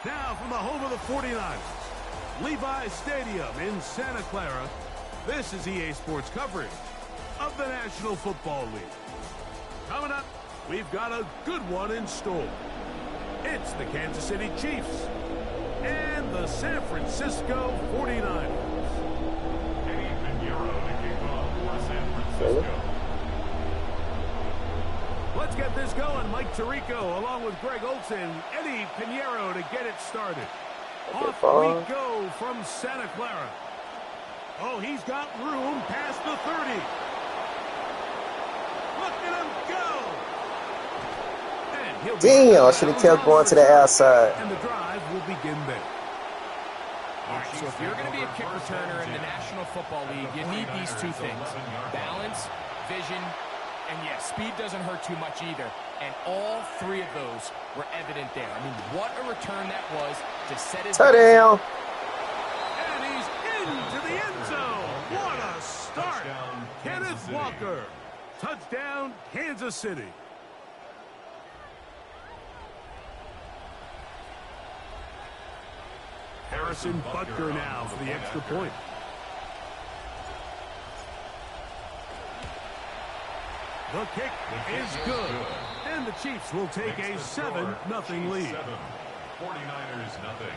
Now from the home of the 49ers, Levi's Stadium in Santa Clara, this is EA Sports coverage of the National Football League. Coming up, we've got a good one in store. It's the Kansas City Chiefs and the San Francisco 49ers. Eddie Pinheiro to kick off for San Francisco. Let's get this going. Mike Tirico along with Greg Olson, Eddie Pinheiro to get it started. Off we go from Santa Clara. Oh, he's got room past the 30. Look at him go. And he'll Damn, I should have kept going to the outside. And the drive will begin there. All right, so if you're going to be a kick returner in the National Football League, you need these two things: balance, vision, and yes, speed doesn't hurt too much either. And all three of those were evident there. I mean, what a return that was to set his touchdown. And he's into the end zone. What a start. Kenneth Walker. Touchdown, Kansas City. Harrison Butker now for the extra point. The kick is good. And the Chiefs will take a 7-0 lead. 49ers nothing.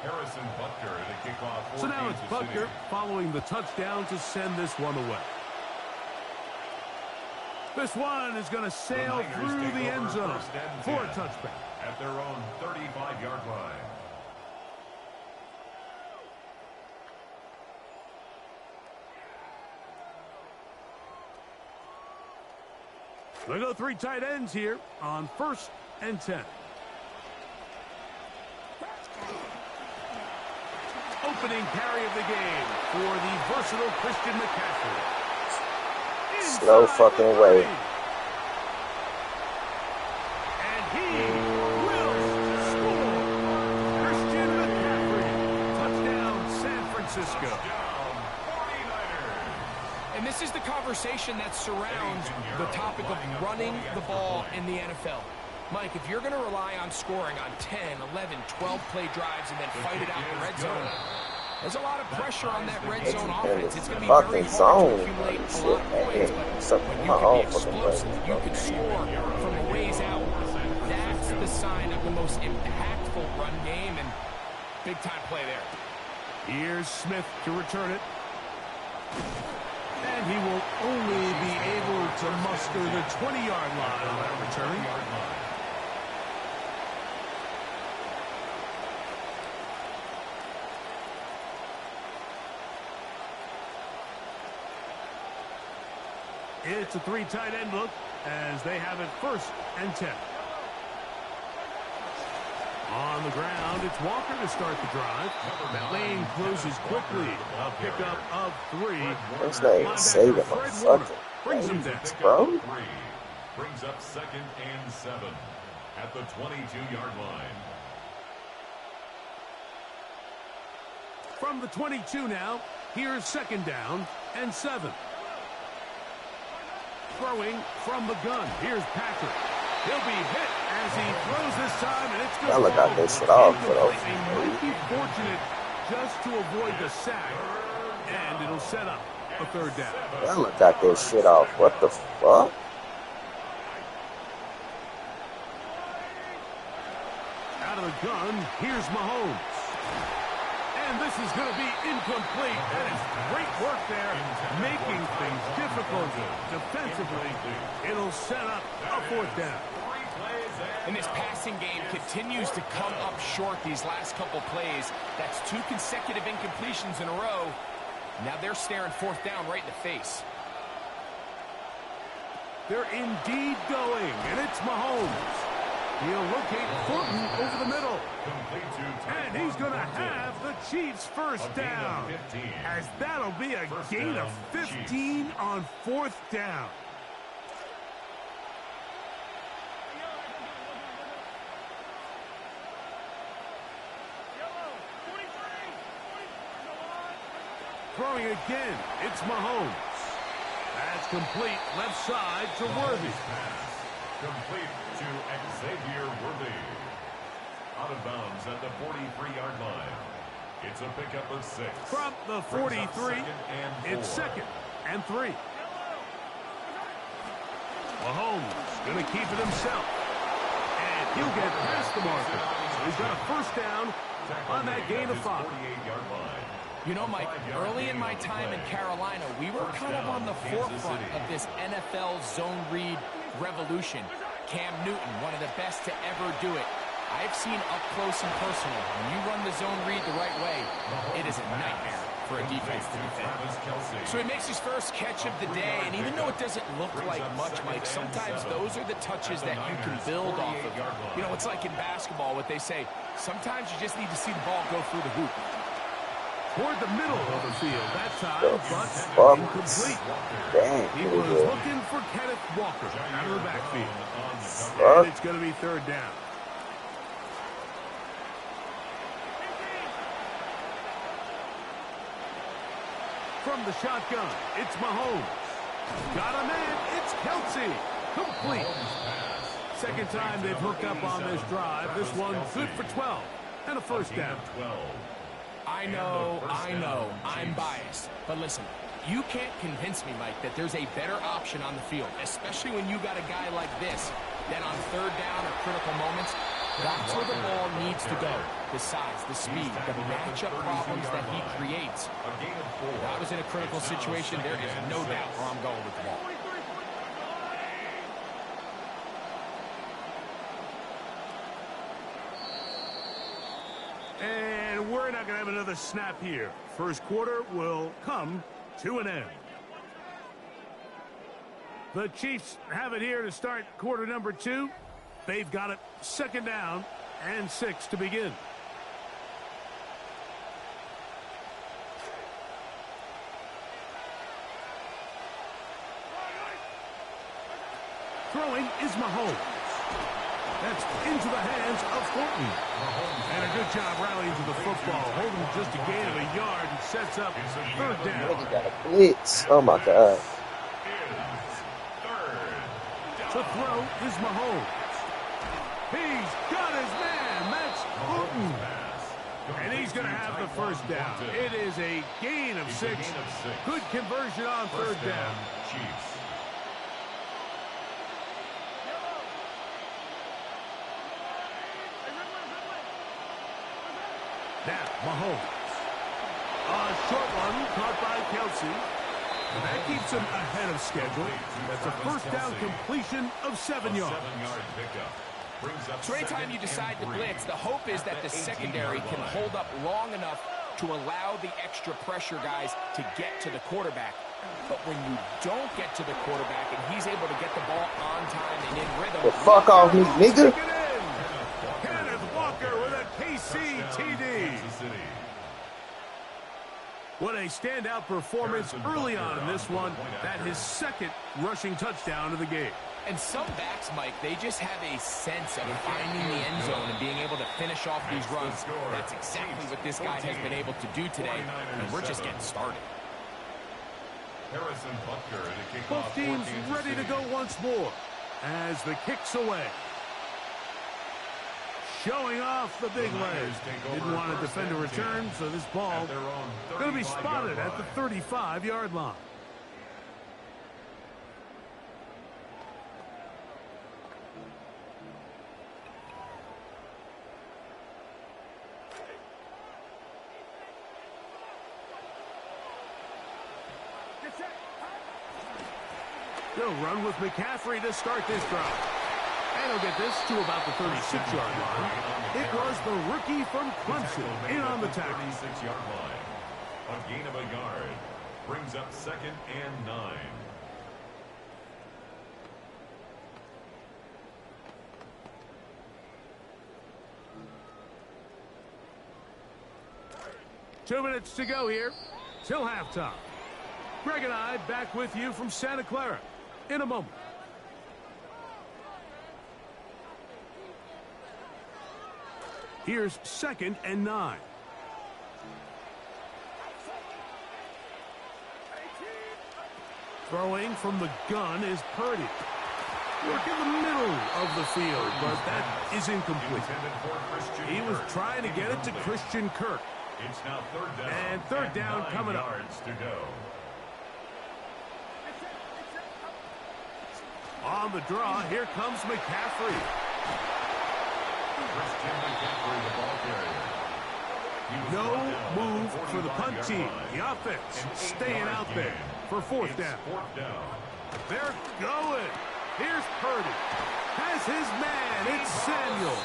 Harrison Butker to kick off for So now it's Kansas Butker City. following the touchdown to send this one away. This one is going to sail through the end zone for a touchback. At their own 35-yard line. They go three tight ends here on 1st and 10. Opening carry of the game for the versatile Christian McCaffrey. No fucking way. And he will score. Christian McCaffrey. Touchdown, San Francisco. And this is the conversation that surrounds the topic of running the ball in the NFL. Mike, if you're going to rely on scoring on 10, 11, 12-play drives and then fight it out in the red zone, there's a lot of pressure on that red zone offense. It's going to be very hard to accumulate a lot of points, but when you can be explosive, you can score from a ways out. That's the sign of the most impactful run game, and big-time play there. Here's Smith to return it. And he will only be able to muster after the 20-yard line on that return. It's a 3 tight end look as they have it 1st and 10. On the ground, it's Walker to start the drive. That lane closes quickly. A pickup of 3. What's that? Save it, motherfucker. Brings him down. Bro? Brings up 2nd and 7 at the 22-yard line. From the 22 now, here's 2nd down and 7. Throwing from the gun. Here's Patrick. He'll be hit as he throws this time, and it's good. Y'all got this shit off, bro. He might be fortunate just to avoid the sack, and it'll set up a 3rd down. Y'all got this shit off. What the fuck? Out of the gun, here's Mahomes. And this is going to be incomplete. That is great work there, making things difficult defensively. It'll set up a 4th down. And this passing game continues to come up short these last couple plays. That's 2 consecutive incompletions in a row. Now they're staring 4th down right in the face. They're indeed going, and it's Mahomes. He'll locate Thornton over the middle. And he's going to have the Chiefs 1st down. As that'll be a gain of 15 on 4th down. Throwing again, it's Mahomes. That's complete left side to Worthy. Complete to Xavier Worthy. Out of bounds at the 43-yard line. It's a pickup of 6. From the 43, it's 2nd and 3. Mahomes going to keep it himself. And he'll get past the marker. So he's got a 1st down on that gain of 5. 48-yard line. You know, Mike, early in my time in Carolina, we were kind of on the forefront of this NFL zone read revolution. Cam Newton, one of the best to ever do it. I've seen up close and personal. When you run the zone read the right way, it is a nightmare for a defense to defend. So he makes his first catch of the day, and even though it doesn't look like much, Mike, sometimes those are the touches that you can build off of. You know, it's like in basketball, what they say, sometimes you just need to see the ball go through the hoop. Toward the middle of the field that time, but incomplete. Damn, He was looking for Kenneth Walker out of the backfield. And it's going to be 3rd down. From the shotgun, it's Mahomes. Got a man, it's Kelsey. Complete. 2nd time they've hooked up on this drive. This one good for 12 and a 1st down. I know, I'm biased. But listen, you can't convince me, Mike, that there's a better option on the field, especially when you got a guy like this, that on 3rd down or critical moments, that's where the ball needs to go. The size, the speed, the matchup problems that he creates. If I was in a critical situation, there is no doubt where I'm going with the ball. And we're not going to have another snap here. 1st quarter will come to an end. The Chiefs have it here to start quarter number 2. They've got it 2nd down and 6 to begin. Throwing is Mahomes. That's into the hands of Thornton. And a good job rallying to the football. Holding just a gain of a yard and sets up 3rd down. Nigga got a blitz. Oh, my God. The throw is Mahomes. He's got his man. That's Thornton. And he's going to have the 1st down. It is a gain of 6. Good conversion on 3rd down. Chiefs. Now, Mahomes. A short one caught by Kelsey. And that keeps him ahead of schedule. That's a first down completion of 7 yards. So anytime you decide to blitz, the hope is that the secondary can hold up long enough to allow the extra pressure guys to get to the quarterback. But when you don't get to the quarterback and he's able to get the ball on time and in rhythm... Well, fuck off me, nigga. Kenneth Walker with a KC TD. What a standout performance early on in this one. That his second rushing touchdown of the game. And some backs, Mike, they just have a sense of finding the end zone and being able to finish off these runs. That's exactly what this guy has been able to do today, and we're just getting started. Both teams ready to go once more as the kick's away. Showing off the big legs. Didn't want to defend a return, so this ball going to be spotted at the 35-yard line. They'll run with McCaffrey to start this drive. And he'll get this to about the 36-yard line. It was the rookie from Clemson in on the tackle. 36-yard line. A gain of a yard. Brings up 2nd and 9. Two minutes to go here till halftime. Greg and I back with you from Santa Clara in a moment. Here's 2nd and 9. Throwing from the gun is Purdy. Work in the middle of the field, but that is incomplete. He was trying to get it to Christian Kirk. It's now 3rd down. And 3rd down coming up. Yards to go. On the draw, here comes McCaffrey. Christian McCaffrey, the ball carrier. No move for the punt team. The offense staying out there for 4th down. 4th down. They're going. Here's Purdy. Has his man. It's Samuel.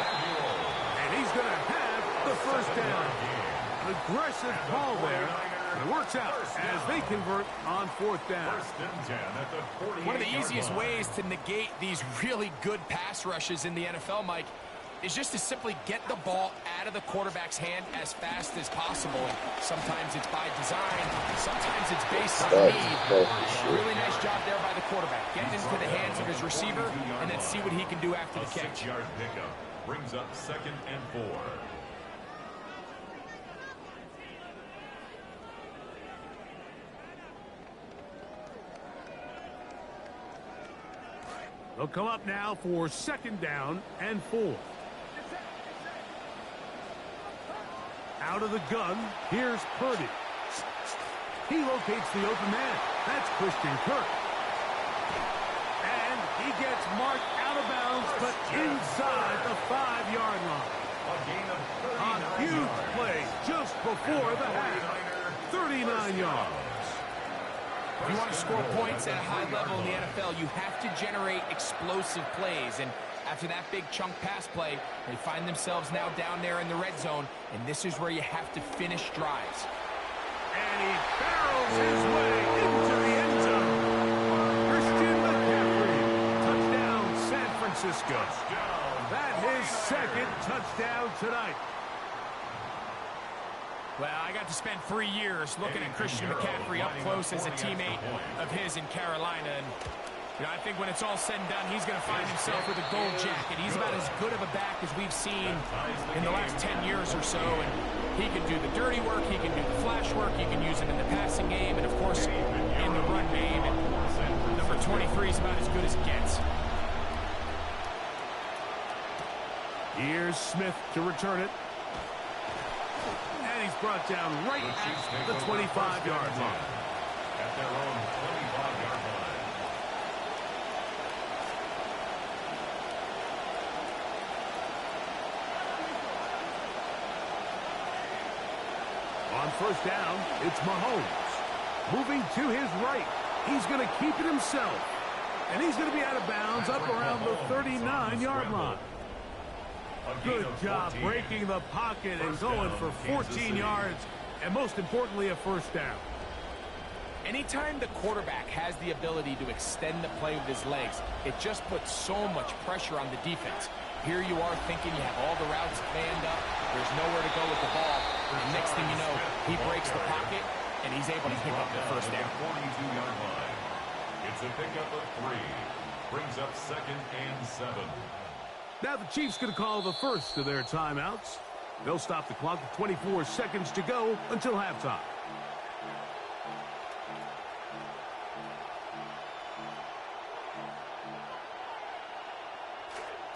And he's going to have the 1st down. An aggressive call there. It works out as they convert on 4th down. One of the easiest ways to negate these really good pass rushes in the NFL, Mike, is just to simply get the ball out of the quarterback's hand as fast as possible. And sometimes it's by design, sometimes it's based on need. Really nice job there by the quarterback, getting into the hands of his receiver, and then see what he can do after the catch. 6-yard pickup brings up 2nd and 4. They'll come up now for 2nd down and 4. Out of the gun, here's Purdy. He locates the open man. That's Christian Kirk. And he gets marked out of bounds, but inside the 5-yard line. A huge play just before the half. 39 yards. If you want to score points at a high level in the NFL, you have to generate explosive plays. And after that big chunk pass play, they find themselves now down there in the red zone. And this is where you have to finish drives. And he barrels his way into the end zone. Christian McCaffrey. Touchdown, San Francisco. That's his 2nd touchdown tonight. Well, I got to spend 3 years looking at Christian McCaffrey up close as a teammate of his in Carolina. And you know, I think when it's all said and done, he's going to find himself with a gold jacket. He's about as good of a back as we've seen in the last 10 years or so. And he can do the dirty work. He can do the flash work. You can use him in the passing game. And, of course, in the run game. And number 23 is about as good as it gets. Here's Smith to return it. And he's brought down right at the 25-yard line. At their own 25-yard line. On 1st down, it's Mahomes. Moving to his right. He's going to keep it himself. And he's going to be out of bounds up around the 39-yard line. Good job breaking the pocket and going for 14 yards. And most importantly, a first down. Anytime the quarterback has the ability to extend the play with his legs, it just puts so much pressure on the defense. Here you are thinking you have all the routes manned up. There's nowhere to go with the ball. And next thing you know, he breaks the pocket, and he's able to pick up the first down. 42-yard line. It's a pickup of 3. Brings up 2nd and 7. Now the Chiefs going to call the first of their timeouts. They'll stop the clock with 24 seconds to go until halftime.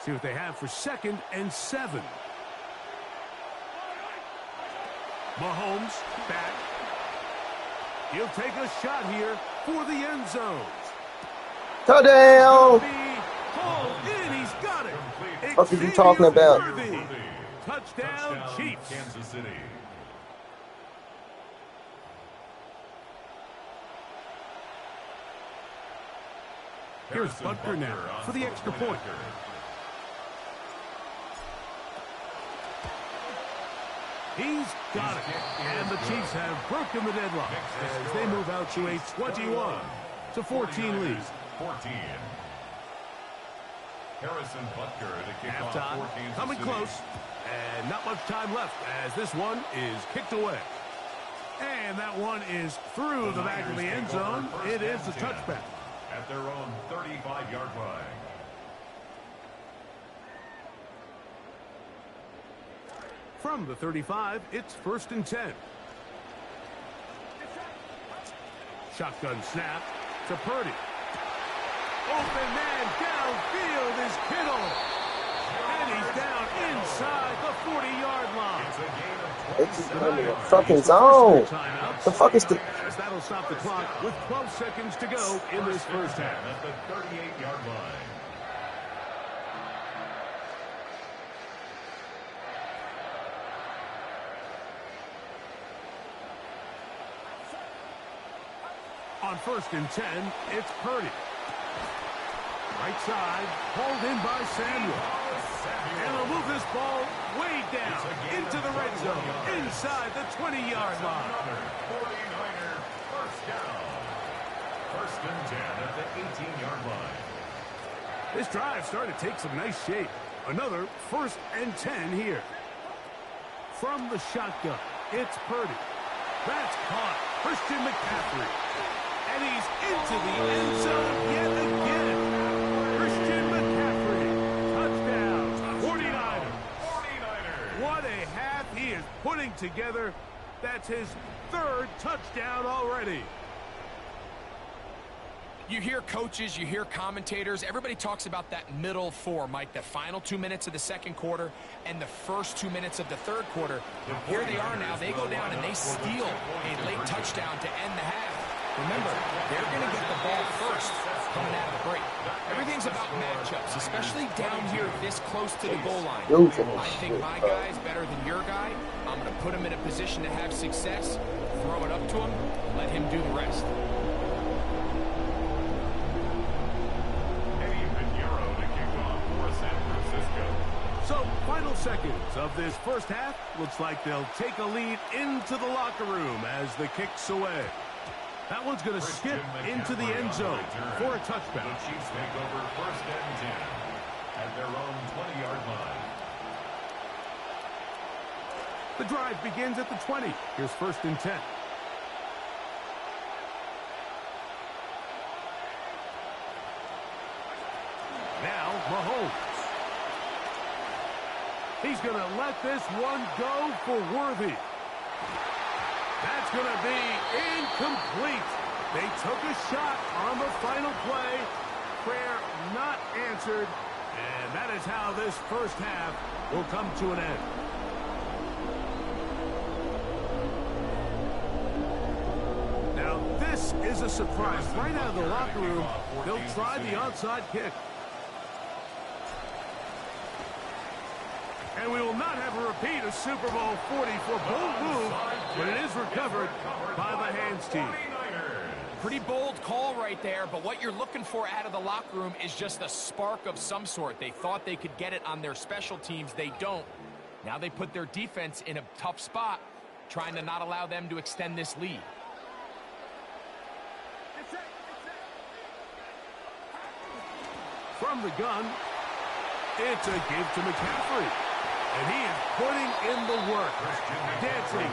See what they have for 2nd and 7. Mahomes back. He'll take a shot here for the end zone. Touchdown! Pulled in. He's got it. What are you talking about? Touchdown, Chiefs. Kansas City. Here's Butker now for the extra point. He's got it. And the Chiefs have broken the deadlock as they move out to a 21-14 lead. 14. Harrison Butker to kick off Halftime for Kansas coming City. close. And not much time left as this one is kicked away. And that one is through the back of the end zone. It is a touchback. At their own 35-yard line. From the 35, it's 1st and 10. Shotgun snap to Purdy. Open man downfield is Kittle. And he's down inside the 40-yard line. It's a gain of It's in the fucking zone. The fuck is the... As that'll stop the clock with 12 seconds to go in this first half. At the 38-yard line. On 1st and 10, it's Purdy. Right side, hauled in by Samuel. And they'll move this ball way down into the red zone, inside the 20-yard line. 49er first down. 1st and 10 at the 18-yard line. This drive started to take some nice shape. Another 1st and 10 here. From the shotgun, it's Purdy. That's caught. Christian McCaffrey. And he's into the end zone yet again. Christian McCaffrey. Touchdown. 49ers. 49ers. What a half he is putting together. That's his 3rd touchdown already. You hear coaches, you hear commentators, everybody talks about that middle 4, Mike, the final 2 minutes of the second quarter and the first 2 minutes of the third quarter. Here they are now. They go down and they steal a late touchdown to end the half. Remember, they're going to get the ball first coming out of the break. Everything's about matchups, especially down here this close to the goal line. I think my guy's better than your guy. I'm going to put him in a position to have success, throw it up to him, let him do the rest. So, final seconds of this first half. Looks like they'll take a lead into the locker room as the kick's away. That one's going to skip into the end zone for a touchback. The Chiefs take over 1st and 10 at their own 20-yard line. The drive begins at the 20. Here's 1st and 10. Now, Mahomes. He's going to let this one go for Worthy. That's going to be incomplete. They took a shot on the final play. Prayer not answered. And that is how this first half will come to an end. Now, this is a surprise. Right out of the locker room, they'll try the onside kick. And we will not have a repeat of Super Bowl 44. Bold move, but it is recovered by the hands team. Pretty bold call right there, but what you're looking for out of the locker room is just a spark of some sort. They thought they could get it on their special teams. They don't. Now they put their defense in a tough spot, trying to not allow them to extend this lead. From the gun, it's a give to McCaffrey. And he is putting in the work. Dancing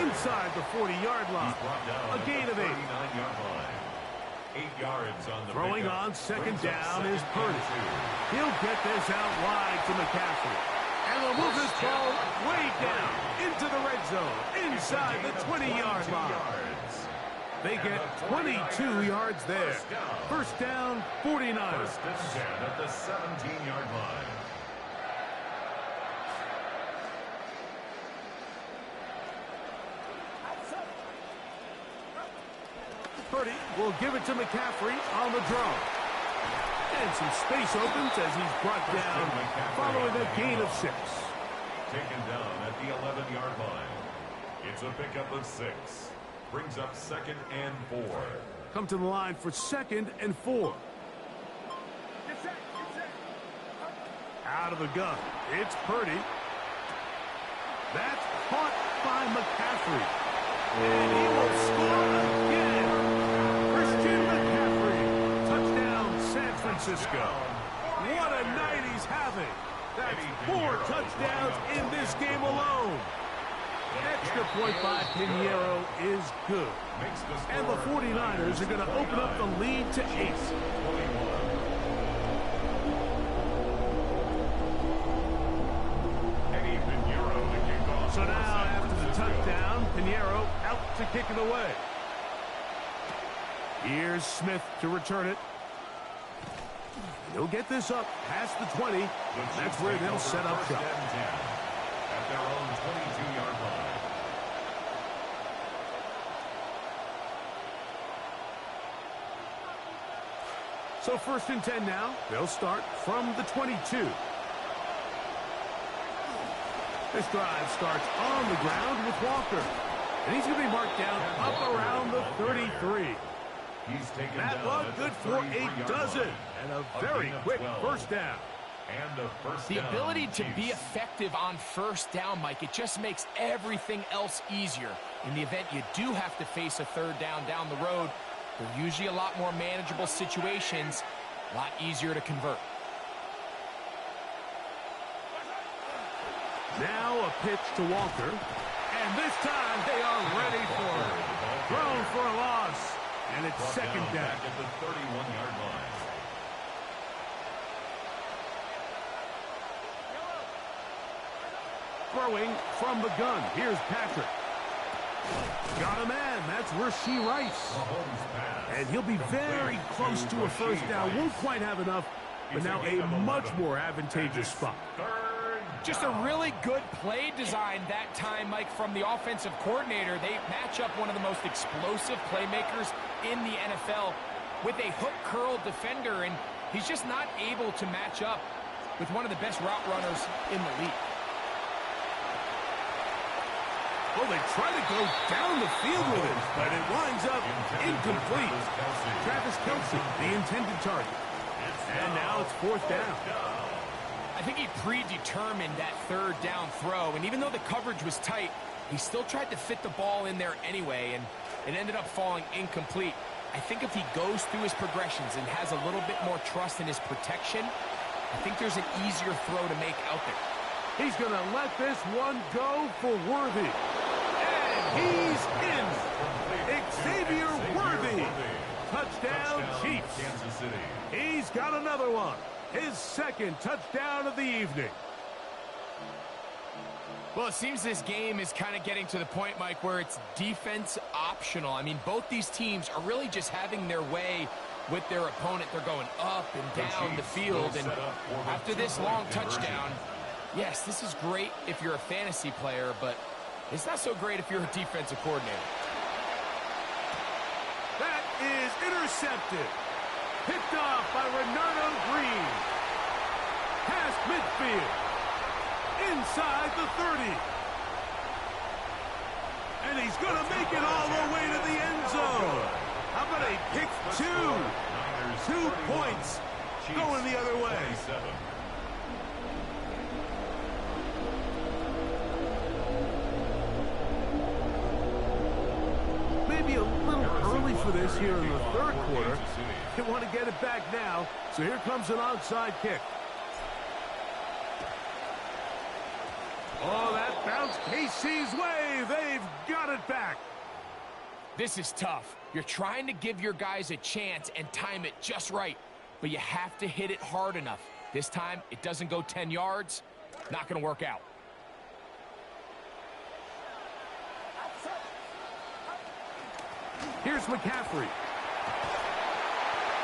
inside the 40-yard line. A gain of 8. 8 yards on the Throwing on second down is Purdy. He'll get this out wide to McCaffrey. And they'll move this ball way down into the red zone, inside the 20-yard line. They get 22 yards there. First down, 49ers. First and 10 at the 17-yard line. Purdy will give it to McCaffrey on the draw. And some space opens as he's brought down following a gain of 6. Taken down at the 11-yard line. It's a pickup of 6. Brings up second and 4. Come to the line for second and 4. Out of the gun. It's Purdy. That's caught by McCaffrey. And he will score again. Christian McCaffrey. Touchdown, San Francisco. What a night he's having. That's 4 touchdowns in this game alone. Extra point by Pinheiro is good. And the 49ers are going to open up the lead to 8. So now, after the touchdown, Pinheiro out to kick it away. Here's Smith to return it. He'll get this up past the 20. That's where they'll set up shop. At their own 22-yard line. So first and 10 now. They'll start from the 22. This drive starts on the ground with Walker. And he's going to be marked down up around the 33. He's taken that one good for a dozen. And a very quick first down. And a first the down. ability to be effective on first down, Mike, it just makes everything else easier. In the event you do have to face a third down the road, they're usually a lot more manageable situations, a lot easier to convert. Now a pitch to Walker. And this time they are ready for it. Thrown for a loss. And it's second down. Back at the 31-yard line. Throwing from the gun. Here's Patrick. Got a man. That's Rashee Rice. And he'll be very close to a first down. Won't quite have enough, but now a much more advantageous spot. Just a really good play design that time, Mike, from the offensive coordinator. They match up one of the most explosive playmakers in the NFL with a hook curl defender, and he's just not able to match up with one of the best route runners in the league. Well, they try to go down the field with it, but it winds up incomplete. Travis Kelce, the intended target. And now it's fourth down. I think he predetermined that third down throw, and even though the coverage was tight, he still tried to fit the ball in there anyway, and it ended up falling incomplete. I think if he goes through his progressions and has a little bit more trust in his protection, I think there's an easier throw to make out there. He's going to let this one go for Worthy. And he's in. Xavier Worthy. Touchdown, Chiefs. Kansas City. He's got another one. His second touchdown of the evening. Well, it seems this game is kind of getting to the point, Mike, where it's defense optional. I mean, both these teams are really just having their way with their opponent. They're going up and down the field. And after this long touchdown, yes, this is great if you're a fantasy player, but it's not so great if you're a defensive coordinator. That is intercepted. Picked off by Renardo Green. Past midfield. Inside the 30. And he's going to make it all the way to the end zone. How about a pick two? 2 points going the other way. Maybe a little early for this here in the third quarter. They want to get it back now, so here comes an onside kick. Oh, that bounced KC's way. They've got it back. This is tough. You're trying to give your guys a chance and time it just right, but you have to hit it hard enough. This time, it doesn't go 10 yards. Not going to work out. Here's McCaffrey.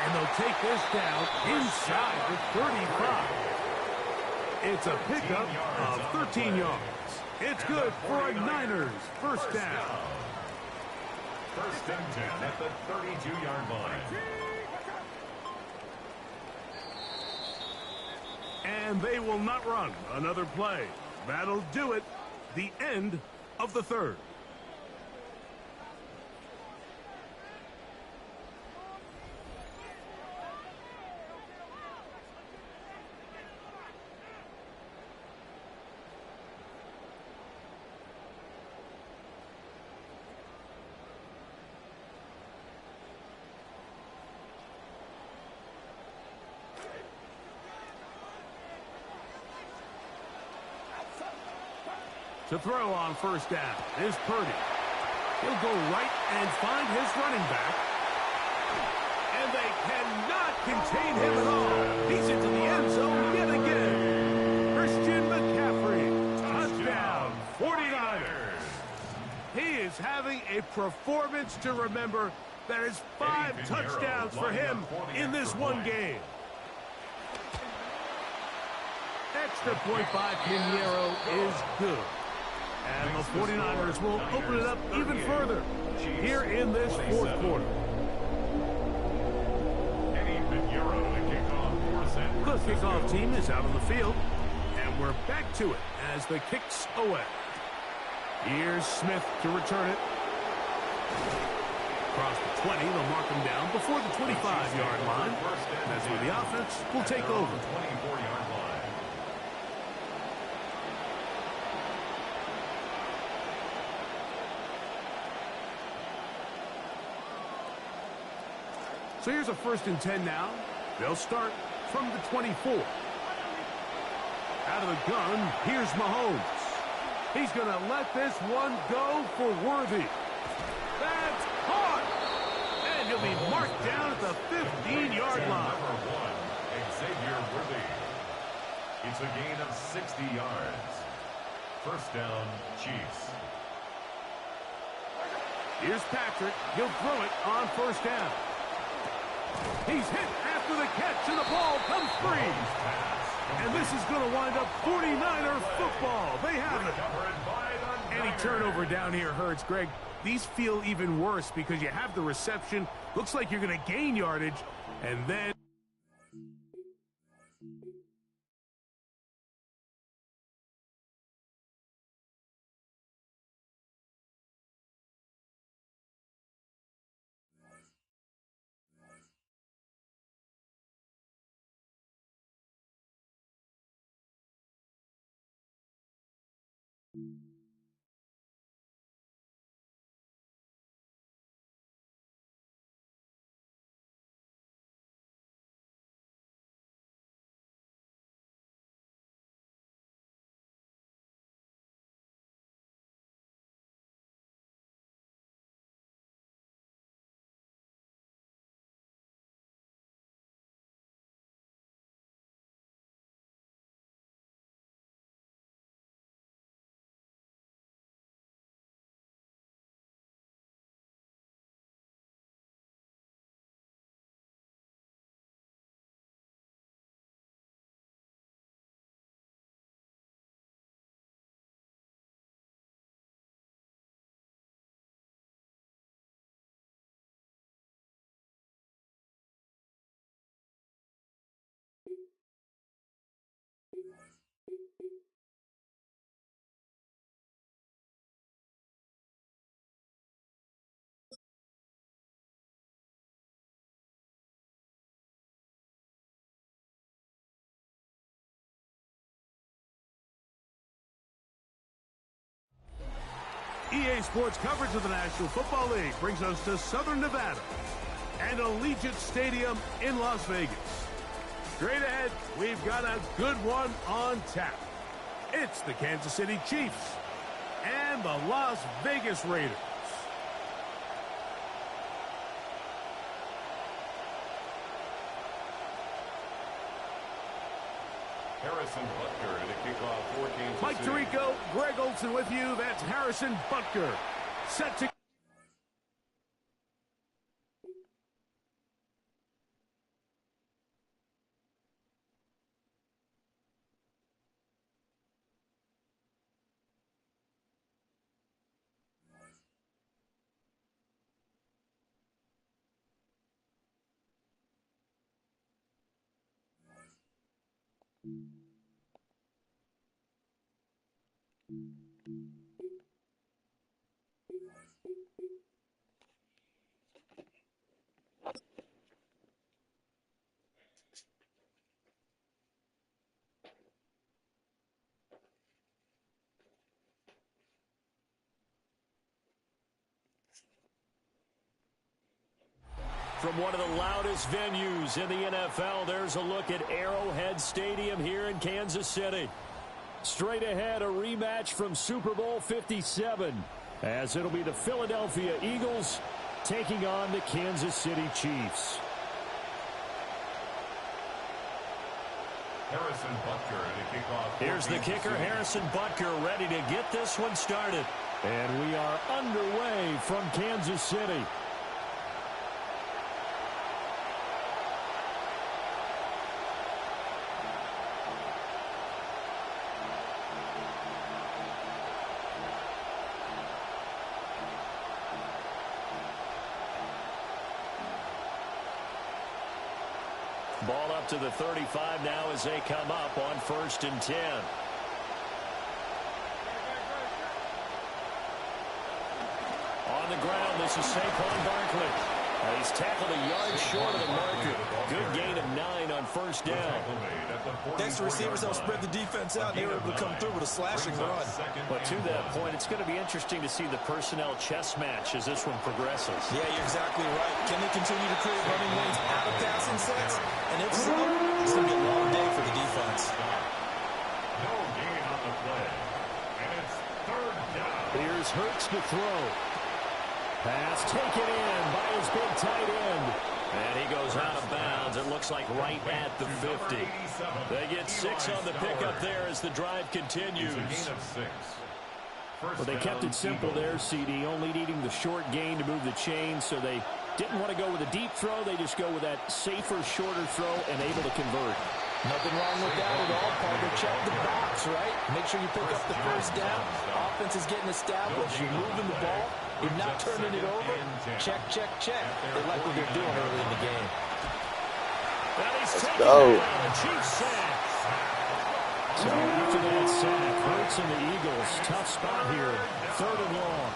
And they'll take this down inside the 35. It's a pickup of 13 yards. It's good for a Niners first down. First and 10 at the 32-yard line. And they will not run another play. That'll do it. The end of the third. To throw on first down is Purdy. He'll go right and find his running back. And they cannot contain him at all. He's into the end zone yet again. Christian McCaffrey, touchdown, 49ers. He is having a performance to remember. That is 5 touchdowns for him in this one game. Extra point by Pinheiro is good. And the 49ers will open it up even further here in this fourth quarter. The kickoff team is out on the field, and we're back to it as the kick's away. Here's Smith to return it. Across the 20, they'll mark him down before the 25-yard line. That's where the offense will take over. So here's a first and 10 now. They'll start from the 24. Out of the gun, here's Mahomes. He's going to let this one go for Worthy. That's caught! And he'll be marked down at the 15-yard line. Number 1, Xavier Worthy. It's a gain of 60 yards. First down, Chiefs. Here's Patrick. He'll throw it on first down. He's hit after the catch, and the ball comes free. And this is going to wind up 49er football. They have it. Any turnover down here hurts, Greg. These feel even worse because you have the reception. Looks like you're going to gain yardage, and then EA Sports coverage of the National Football League brings us to Southern Nevada and Allegiant Stadium in Las Vegas. Straight ahead, we've got a good one on tap. It's the Kansas City Chiefs and the Las Vegas Raiders. Harrison Butker to kick off for Kansas Mike City. Tirico, Greg Olson with you. That's Harrison Butker. Set to... From one of the loudest venues in the NFL, there's a look at Arrowhead Stadium here in Kansas City. Straight ahead, a rematch from Super Bowl 57, as it'll be the Philadelphia Eagles taking on the Kansas City Chiefs. Harrison Butker to kick off. Here's the kicker, Harrison Butker, ready to get this one started. And we are underway from Kansas City. Ball up to the 35 now as they come up on 1st and 10. On the ground, this is Saquon Barkley. He's tackled a yard short of the marker. Good gain of 9 on 1st down. Thanks to receivers, they'll spread the defense out. They were able to come through with a slashing run. But to that point, it's going to be interesting to see the personnel chess match as this one progresses. Yeah, you're exactly right. Can they continue to create running lanes out of passing sets? And if so, it's going to be a long day for the defense. No gain on the play. And it's 3rd down. Here's Hurts to throw. Pass taken in by his big tight end. And he goes out of bounds. It looks like right at the 50. They get 6 on the pickup there as the drive continues. Well, they kept it simple there, CD, only needing the short gain to move the chain, so they didn't want to go with a deep throw. They just go with that safer, shorter throw and able to convert. Nothing wrong with that at all, Parker. Check the box, right? Make sure you pick up the 1st down. Offense is getting established. You're moving the ball. You're not turning it over. Check, check, check. They like what they're doing early in the game. Let's go. So after that sack, Hurts and the Eagles, tough spot here. 3rd and long.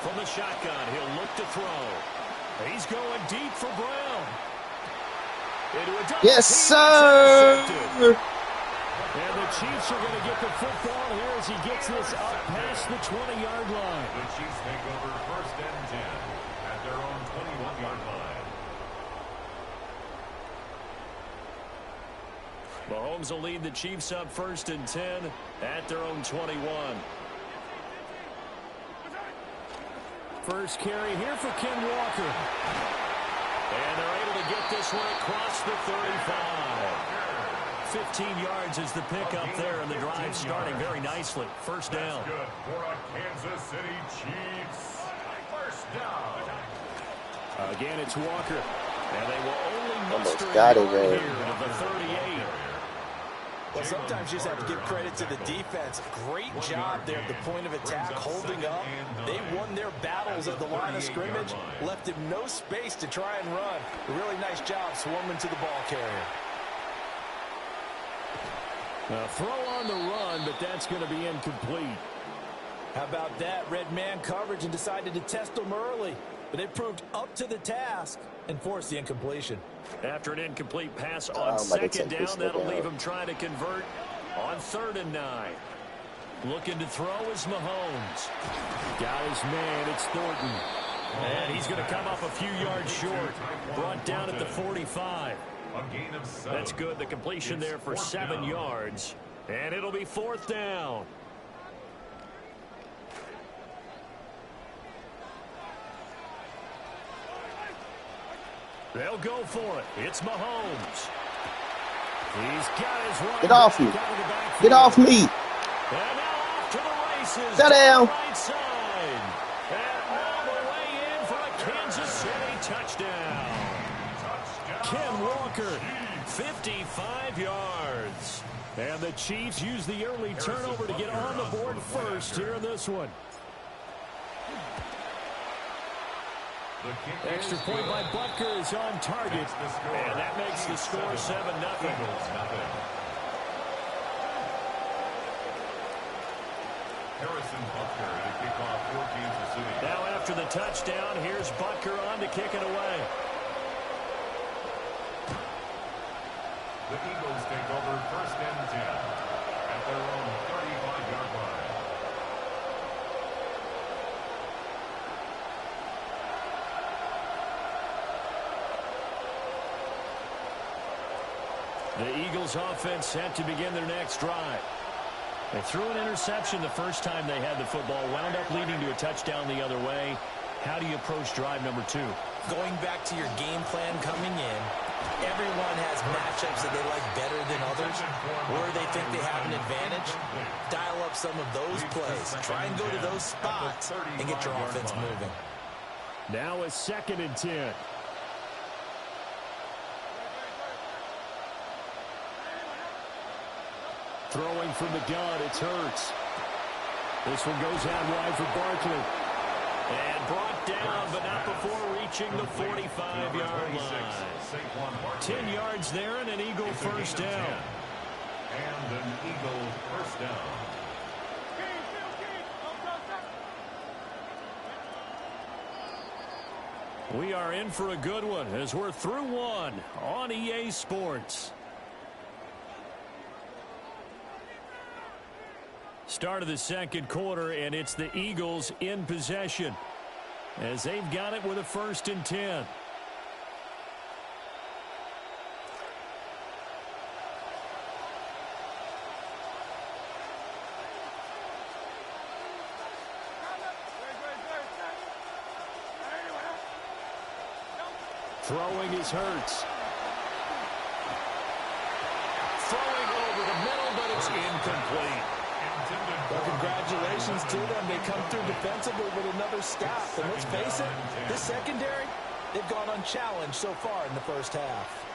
From the shotgun, he'll look to throw. He's going deep for Brown. Yes, sir! And the Chiefs are going to get the football here as he gets this up past the 20-yard line. The Chiefs take over 1st and 10 at their own 21-yard line. Mahomes will lead the Chiefs up 1st and 10 at their own 21. First carry here for Ken Walker. And they're able to get this one across the 35. 15 yards is the pickup there, and the drive starting very nicely. 1st down. That's good for a Kansas City Chiefs 1st down. Again, it's Walker. And they will only Almost muster got a it yard there. here to the 38. Well, sometimes you just have to give credit to the defense. Great job there at the point of attack, holding up. They won their battles at the line of scrimmage, left him no space to try and run. A really nice job swarming to the ball carrier. A throw on the run, but that's going to be incomplete. How about that? Red man coverage and decided to test them early. But it proved up to the task and forced the incompletion. After an incomplete pass on second down, that'll leave him trying to convert on 3rd and 9. Looking to throw is Mahomes. Got his man, it's Thornton. And he's going to come up a few yards short. Brought down at the 45. That's good. The completion there for 7 yards. And it'll be 4th down. They'll go for it. It's Mahomes. He's got his run. Get off me. Get off me. And now off to the races. Sit down. Right side. And all the way in for a Kansas City touchdown. Ken Walker, 55 yards. And the Chiefs use the early turnover to get on the board first here in this one. Extra point by Butker is on target. And that makes the score 7-0. Now after the touchdown, here's Butker on to kick it away. The Eagles take over 1st and 10 at their own 35-yard line. The Eagles offense set to begin their next drive. They threw an interception the first time they had the football, wound up leading to a touchdown the other way. How do you approach drive number 2? Going back to your game plan coming in, everyone has matchups that they like better than others, where they think they have an advantage. Dial up some of those plays. Try and go to those spots and get your offense moving. Now a 2nd and 10. Throwing from the gun, it's Hurts. This one goes out wide for Barkley. And brought down, but not before reaching the 45-yard line. 10 yards there and an Eagle first down. And an Eagle first down. We are in for a good one as we're through one on EA Sports. Start of the second quarter, and it's the Eagles in possession as they've got it with a 1st and 10. Throwing is Hurts. Throwing over the middle, but it's incomplete. Well, congratulations to them. They come through defensively with another stop. And let's face it, this secondary, they've gone unchallenged so far in the first half.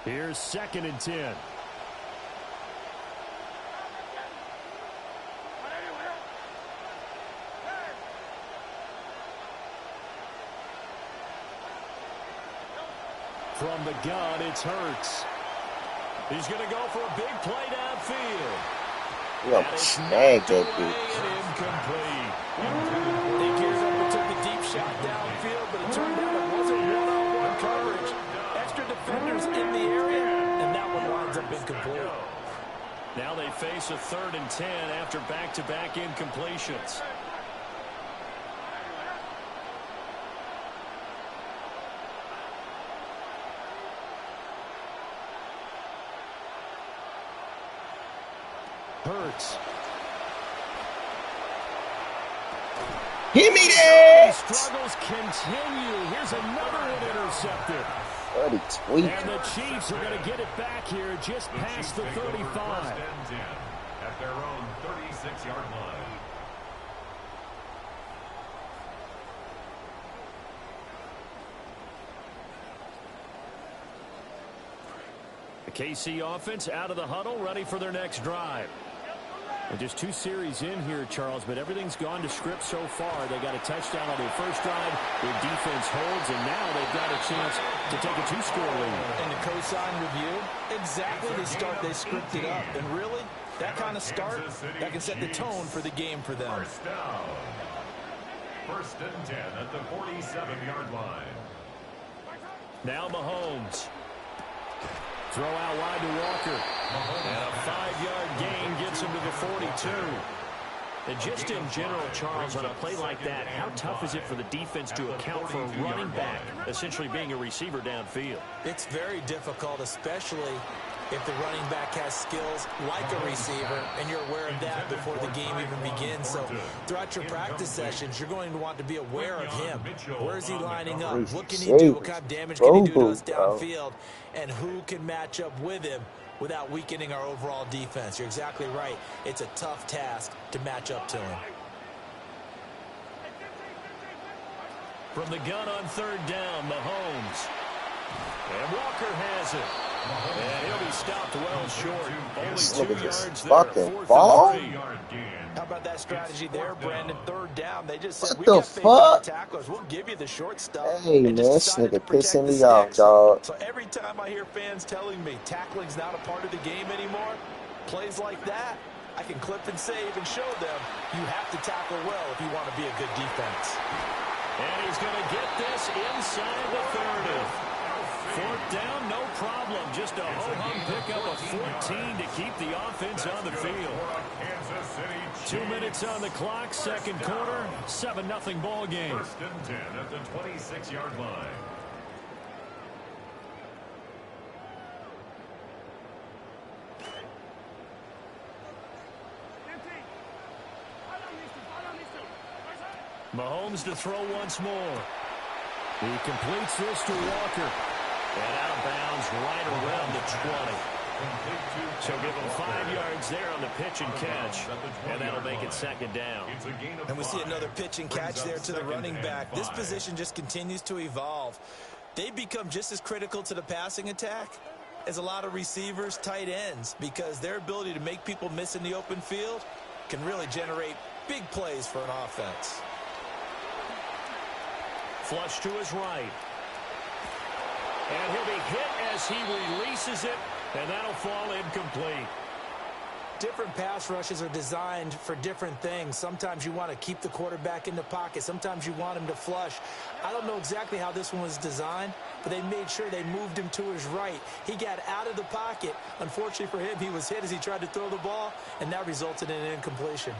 Here's 2nd and 10. From the gun, it's Hurts. He's going to go for a big play downfield. Yo, snag that bitch. Incomplete. They geared up and took a deep shot downfield, but it turned out it wasn't one-on-one coverage. Extra defenders in the area, and that one winds up incomplete. Now they face a 3rd and 10 after back-to-back incompletions. Hurts. Hit me there! Struggles continue. Here's another one intercepted. Bloody tweet. And the Chiefs are going to get it back here just past the 35. At their own 36-yard line. The KC offense out of the huddle, ready for their next drive. And just 2 series in here, Charles, but everything's gone to script so far. They got a touchdown on their first drive. Their defense holds, and now they've got a chance to take a 2-score lead. And the cosign review, exactly the start they scripted up. And really, that kind of start, that can set the tone for the game for them. First down. 1st and 10 at the 47-yard line. Now Mahomes. Throw out wide to Walker. And a 5-yard gain gets him to the 42. And just in general, Charles, on a play like that, how tough is it for the defense to account for a running back essentially being a receiver downfield? It's very difficult, especially if the running back has skills like a receiver, and you're aware of that before the game even begins. So throughout your practice sessions, you're going to want to be aware of him. Where is he lining up? What can he do? What kind of damage can he do to us downfield? And who can match up with him without weakening our overall defense? You're exactly right. It's a tough task to match up to him. From the gun on 3rd down, Mahomes. And Walker has it. And he'll be stopped well short. Only 2 yards there. Fucking ball. How about that strategy there, Brandon? 3rd down. They just said, What the fuck? Tacklers. We'll give you the short stuff. Hey, man, this nigga pissing me off, dog. So every time I hear fans telling me tackling's not a part of the game anymore, plays like that, I can clip and save and show them you have to tackle well if you want to be a good defense. And he's going to get this inside the 30. 4th down, no problem. Just a ho-hum pickup of 14 to keep the offense on the field. 2 minutes on the clock, 2nd quarter, 7-0 ball game. 1st and 10 at the 26-yard line. Mahomes to throw once more. He completes this to Walker. And out of bounds right around the 20. So give him 5 yards there on the pitch and catch. And that'll make it 2nd down. And we see another pitch and catch there to the running back. This position just continues to evolve. They become just as critical to the passing attack as a lot of receivers, tight ends, because their ability to make people miss in the open field can really generate big plays for an offense. Flush to his right. And he'll be hit as he releases it, and that'll fall incomplete. Different pass rushes are designed for different things. Sometimes you want to keep the quarterback in the pocket. Sometimes you want him to flush. I don't know exactly how this one was designed, but they made sure they moved him to his right. He got out of the pocket. Unfortunately for him, he was hit as he tried to throw the ball, and that resulted in an incompletion.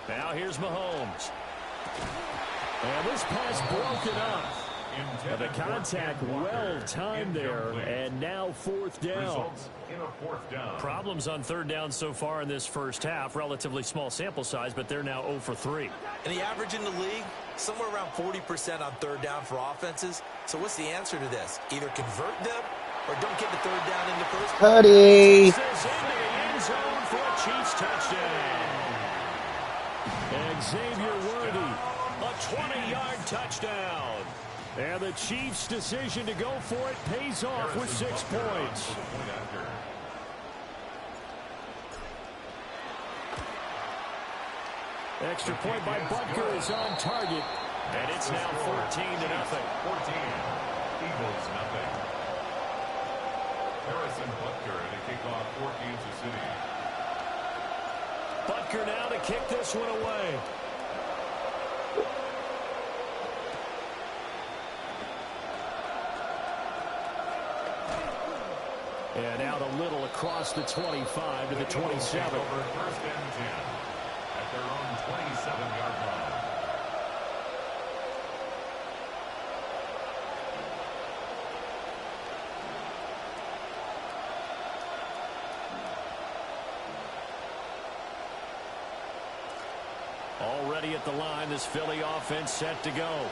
Now here's Mahomes. And this pass broken up. The contact well timed there, and now 4th down. Problems on 3rd down so far in this first half. Relatively small sample size, but they're now 0 for 3. And the average in the league, somewhere around 40% on 3rd down for offenses. So what's the answer to this? Either convert them or don't get the 3rd down in the first place. Cuddy. Into the end zone for a Chiefs touchdown. Xavier Worthy, a 20-yard touchdown. And the Chiefs' decision to go for it pays off with 6 points. Extra point by Butker is on target. And it's now 14-0. 14. Eagles nothing. Harrison Butker at a kickoff for Kansas City. Butker now to kick this one away. And out a little across the 25 to the 27. Over 1st and 10 at their own 27-yard line. Already at the line, this Philly offense set to go.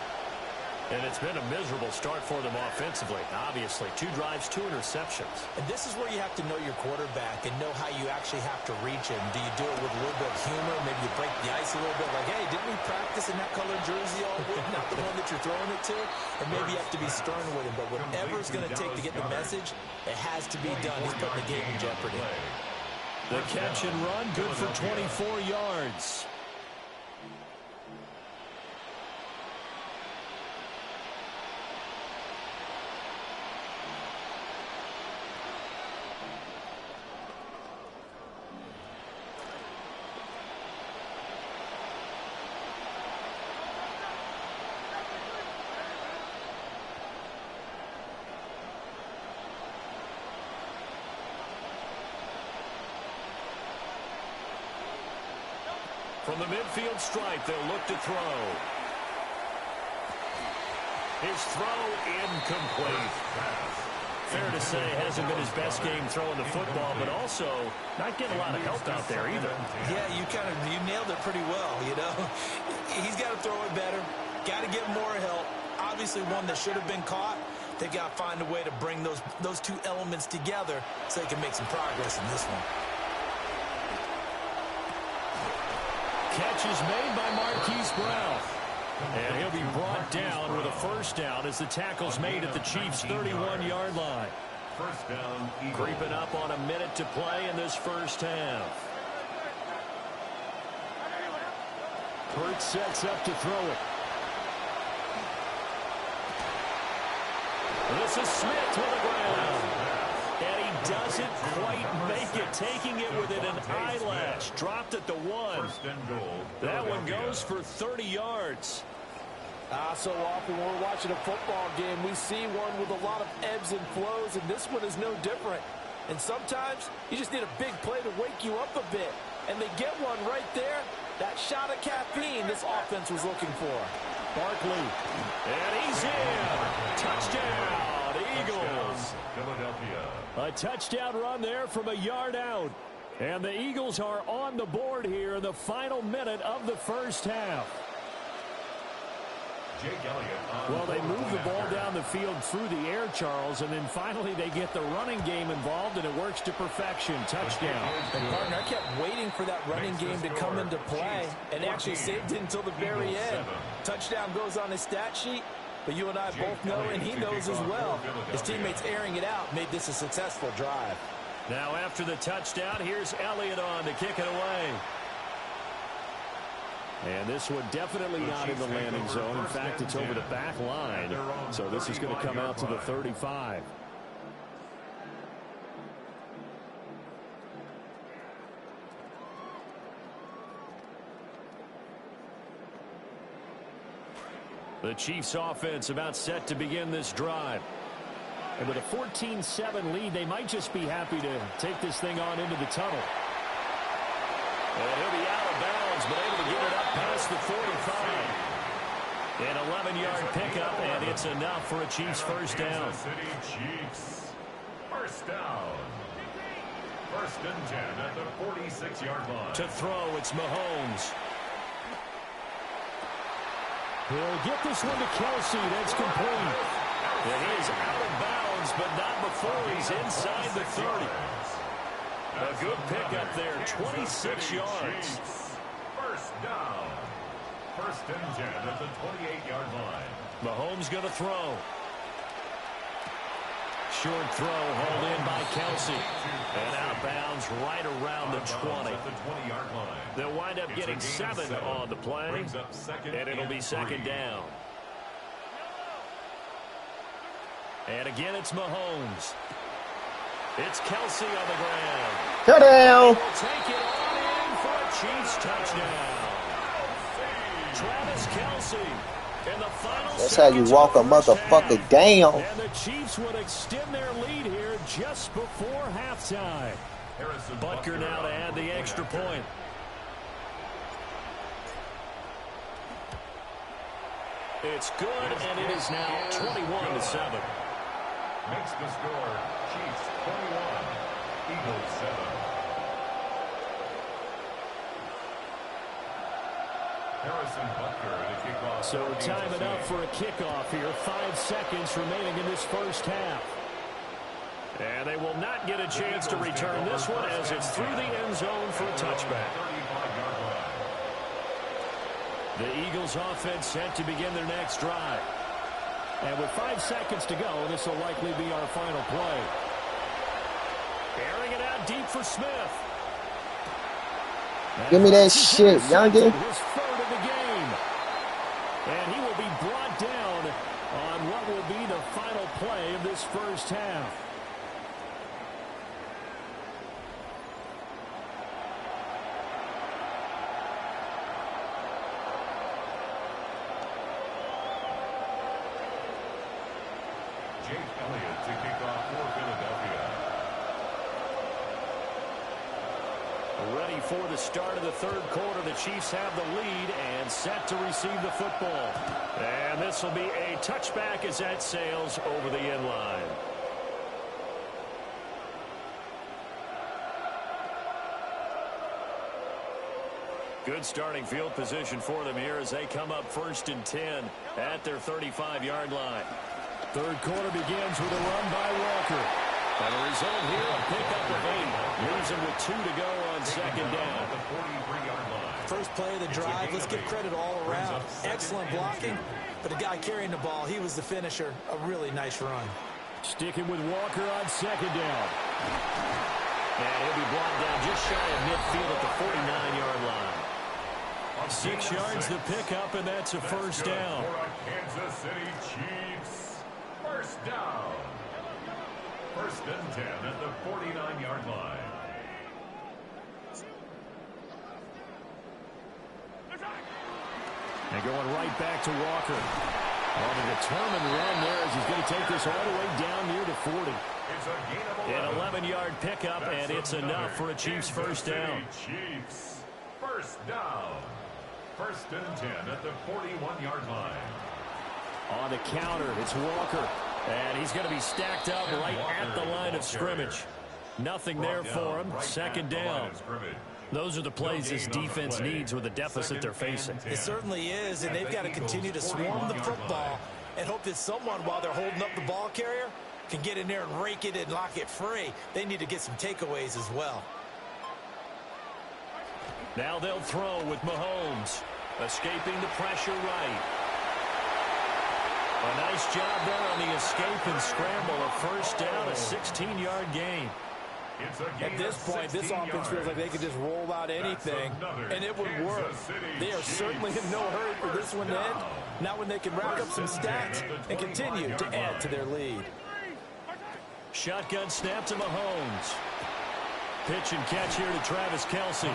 And it's been a miserable start for them offensively. Obviously, 2 drives, 2 interceptions. And this is where you have to know your quarterback and know how you actually have to reach him. Do you do it with a little bit of humor? Maybe you break the ice a little bit. Like, hey, didn't we practice in that colored jersey all week? Not the one that you're throwing it to. And maybe you have to be stern with him. But whatever it's going to take to get the message, it has to be done. He's putting the game in jeopardy. The catch and run, good for 24 yards. From the midfield stripe, they'll look to throw. His throw incomplete. Fair to say, hasn't been his best game throwing the football, but also not getting a lot of help out there either. Yeah, you nailed it pretty well, you know. He's got to throw it better. Got to get more help. Obviously one that should have been caught. They got to find a way to bring those two elements together so they can make some progress in this one. Catch is made by Marquise Brown. And he'll be brought down with a first down as the tackle's made at the Chiefs' 31-yard line. First down, Creeping up on a minute to play in this first half. Hurts sets up to throw it. This is Smith to the ground. And he doesn't quite make it, taking it within an eyelash. Dropped at the 1. First and goal. That one goes for 30 yards. So often when we're watching a football game, we see one with a lot of ebbs and flows, and this one is no different. And sometimes you just need a big play to wake you up a bit. And they get one right there. That shot of caffeine this offense was looking for. Barkley. And he's in. Touchdown, Eagles. Philadelphia. A touchdown run there from a yard out. And the Eagles are on the board here in the final minute of the first half. Jake Elliott. Well, they move the ball down the field through the air, Charles, and then finally they get the running game involved, and it works to perfection. Touchdown. And partner, I kept waiting for that running game to come into play and actually saved it until the very end. Touchdown goes on his stat sheet, but you and I both know, and he knows as well, his teammates airing it out made this a successful drive. Now after the touchdown, here's Elliott on to kick it away. And this one definitely not in the landing zone. In fact, it's over the back line. So this is going to come out to the 35. The Chiefs offense about set to begin this drive. And with a 14-7 lead, they might just be happy to take this thing on into the tunnel. And he'll be out of bounds, but able to get it up past the 45. An 11-yard pickup, and it's enough for a Chiefs first down. Kansas City Chiefs. First down. First and 10 at the 46-yard line. To throw, it's Mahomes. He'll get this one to Kelsey. That's complete. And he is out of bounds, but not before he's inside the 30. A good pickup there, 26 yards. First down. First and 10 at the 28-yard line. Mahomes going to throw. Short throw hauled in by Kelsey. And out of bounds right around the 20. At the 20-yard line. They'll wind up getting 7 on the play. And it'll be second down. And again, it's Mahomes. It's Kelsey on the ground. Touchdown. Take it on in for a Chiefs touchdown. Travis Kelsey in the final. That's how you walk a motherfucker down. And the Chiefs would extend their lead here just before halftime. Butker now to add the extra point. It's good, and it is now 21-7. Makes the score Chiefs 21, Eagles 7. Harrison Butker at a kickoff. So time it up for a kickoff here. 5 seconds remaining in this first half. And they will not get a chance to return this one as it's through the end zone for a touchback. The Eagles offense set to begin their next drive. And with 5 seconds to go, this will likely be our final play. Airing it out deep for Smith. Give me that shit, youngin. His third of the game. And he will be brought down on what will be the final play of this first half. Jake Elliott to kick off for Philadelphia. Ready for the start of the third quarter. The Chiefs have the lead and set to receive the football. And this will be a touchback as that sails over the end line. Good starting field position for them here as they come up 1st and 10 at their 35-yard line. Third quarter begins with a run by Walker. And the result here, a pickup of 8. Leaves him with 2 to go on second down. First play of the drive, let's give credit all around. Excellent blocking, but the guy carrying the ball, he was the finisher. A really nice run. Sticking with Walker on second down. And he'll be brought down just shy of midfield at the 49-yard line. 6 yards the pickup, and that's a first down. Kansas City Chiefs. First down. 1st and 10 at the 49-yard line. And going right back to Walker. On a determined run there as he's going to take this all the way down near the 40. An 11-yard pickup, and it's enough for a Chiefs first down. Chiefs first down. 1st and 10 at the 41-yard line. On the counter, it's Walker. And he's going to be stacked up right at the line of scrimmage. Nothing there for him. Second down. Those are the plays this defense needs with the deficit they're facing. It certainly is, and they've got to continue to swarm the football and hope that someone, while they're holding up the ball carrier, can get in there and rake it and lock it free. They need to get some takeaways as well. Now they'll throw with Mahomes. Escaping the pressure right. A nice job there on the escape and scramble. A first down, a 16-yard gain. At this point, this offense feels like they could just roll out anything, and it would work. They are certainly in no hurry for this one to end. Now when they can rack up some stats and continue to add to their lead. Shotgun snap to Mahomes. Pitch and catch here to Travis Kelce.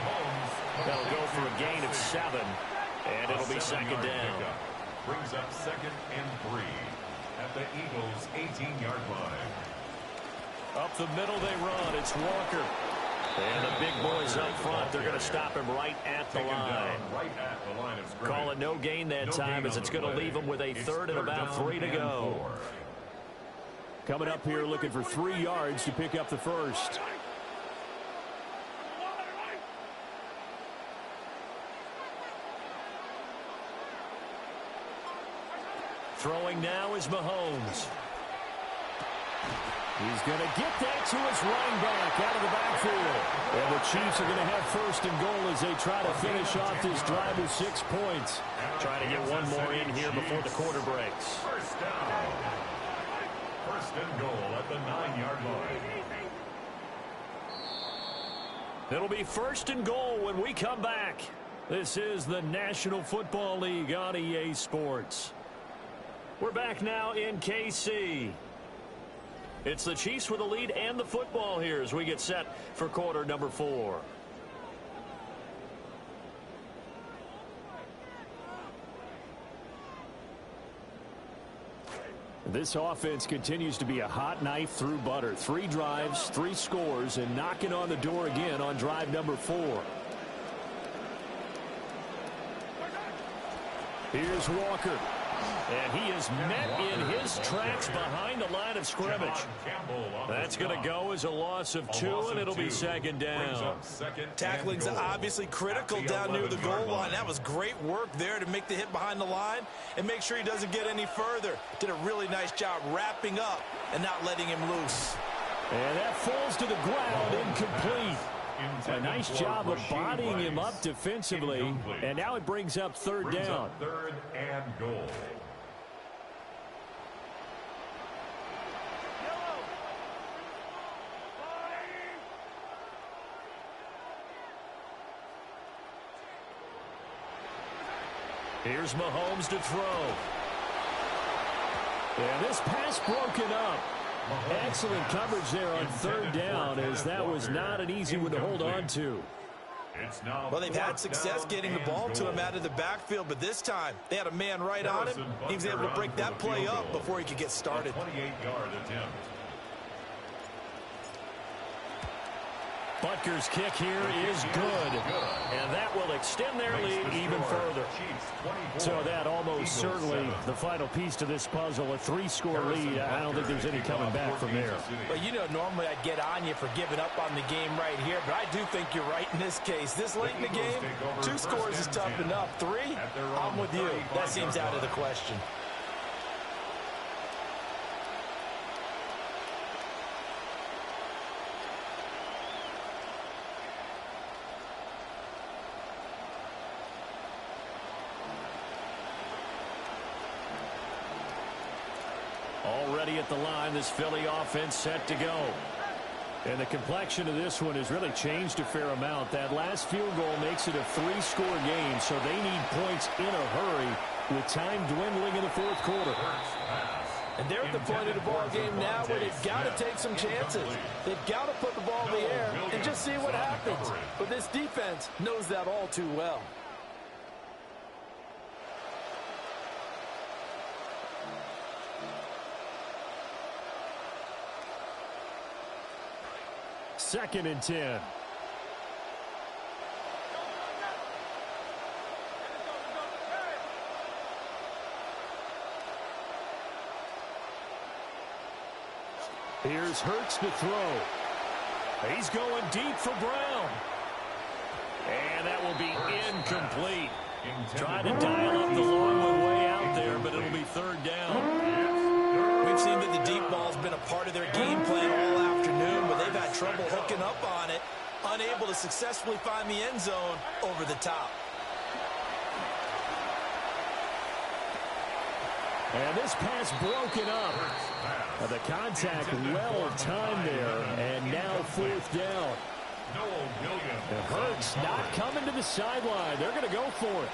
That'll go for a gain of 7, and it'll be second down. Brings up 2nd and 3 at the Eagles' 18-yard line. Up the middle they run. It's Walker. And the big boys up front, they're going to stop him right at the line. Call it no gain that time as it's going to leave him with a 3rd and about 3 to go. Coming up here looking for 3 yards to pick up the first. Throwing now is Mahomes. He's going to get that to his running back out of the backfield. And the Chiefs are going to have 1st and goal as they try to finish off this drive with 6 points. Trying to get one more in here before the quarter breaks. First down. 1st and goal at the 9-yard line. It'll be 1st and goal when we come back. This is the National Football League on EA Sports. We're back now in KC. It's the Chiefs with the lead and the football here as we get set for quarter number 4. This offense continues to be a hot knife through butter. 3 drives, 3 scores, and knocking on the door again on drive number 4. Here's Walker. And he is met in his tracks behind the line of scrimmage. That's going to go as a loss of 2, and it'll be second down. Tackling's obviously critical down near the goal line. That was great work there to make the hit behind the line and make sure he doesn't get any further. Did a really nice job wrapping up and not letting him loose. And that falls to the ground, incomplete. A nice job of bodying him up defensively, and now it brings up 3rd down. 3rd and goal. Here's Mahomes to throw. And this pass broken up. Excellent coverage there on third down, as that was not an easy one to hold on to. Well, they've had success getting the ball to him out of the backfield, but this time they had a man right on him. He was able to break that play up before he could get started. 28-yard attempt. Butker's kick here is good, and that will extend their lead even further. So that almost certainly the final piece to this puzzle, a 3-score lead. I don't think there's any coming back from there. Well, you know, normally I'd get on you for giving up on the game right here, but I do think you're right in this case. This late in the game, 2 scores is tough enough. 3, I'm with you. That seems out of the question. Already at the line, this Philly offense set to go. And the complexion of this one has really changed a fair amount. That last field goal makes it a 3-score game, so they need points in a hurry with time dwindling in the fourth quarter. And they're at the point of the ball game now where they've got to take some chances. They've got to put the ball in the air and just see what happens. But this defense knows that all too well. Second and 10. Here's Hurts to throw. He's going deep for Brown. And that will be incomplete. Trying to dial up the long one way out there, but it'll be third down. We've seen that the deep ball's been a part of their game plan all afternoon, but they've had trouble hooking up on it, unable to successfully find the end zone over the top. And this pass broken up. The contact well timed there, and now fourth down. And Hurts not coming to the sideline. They're going to go for it.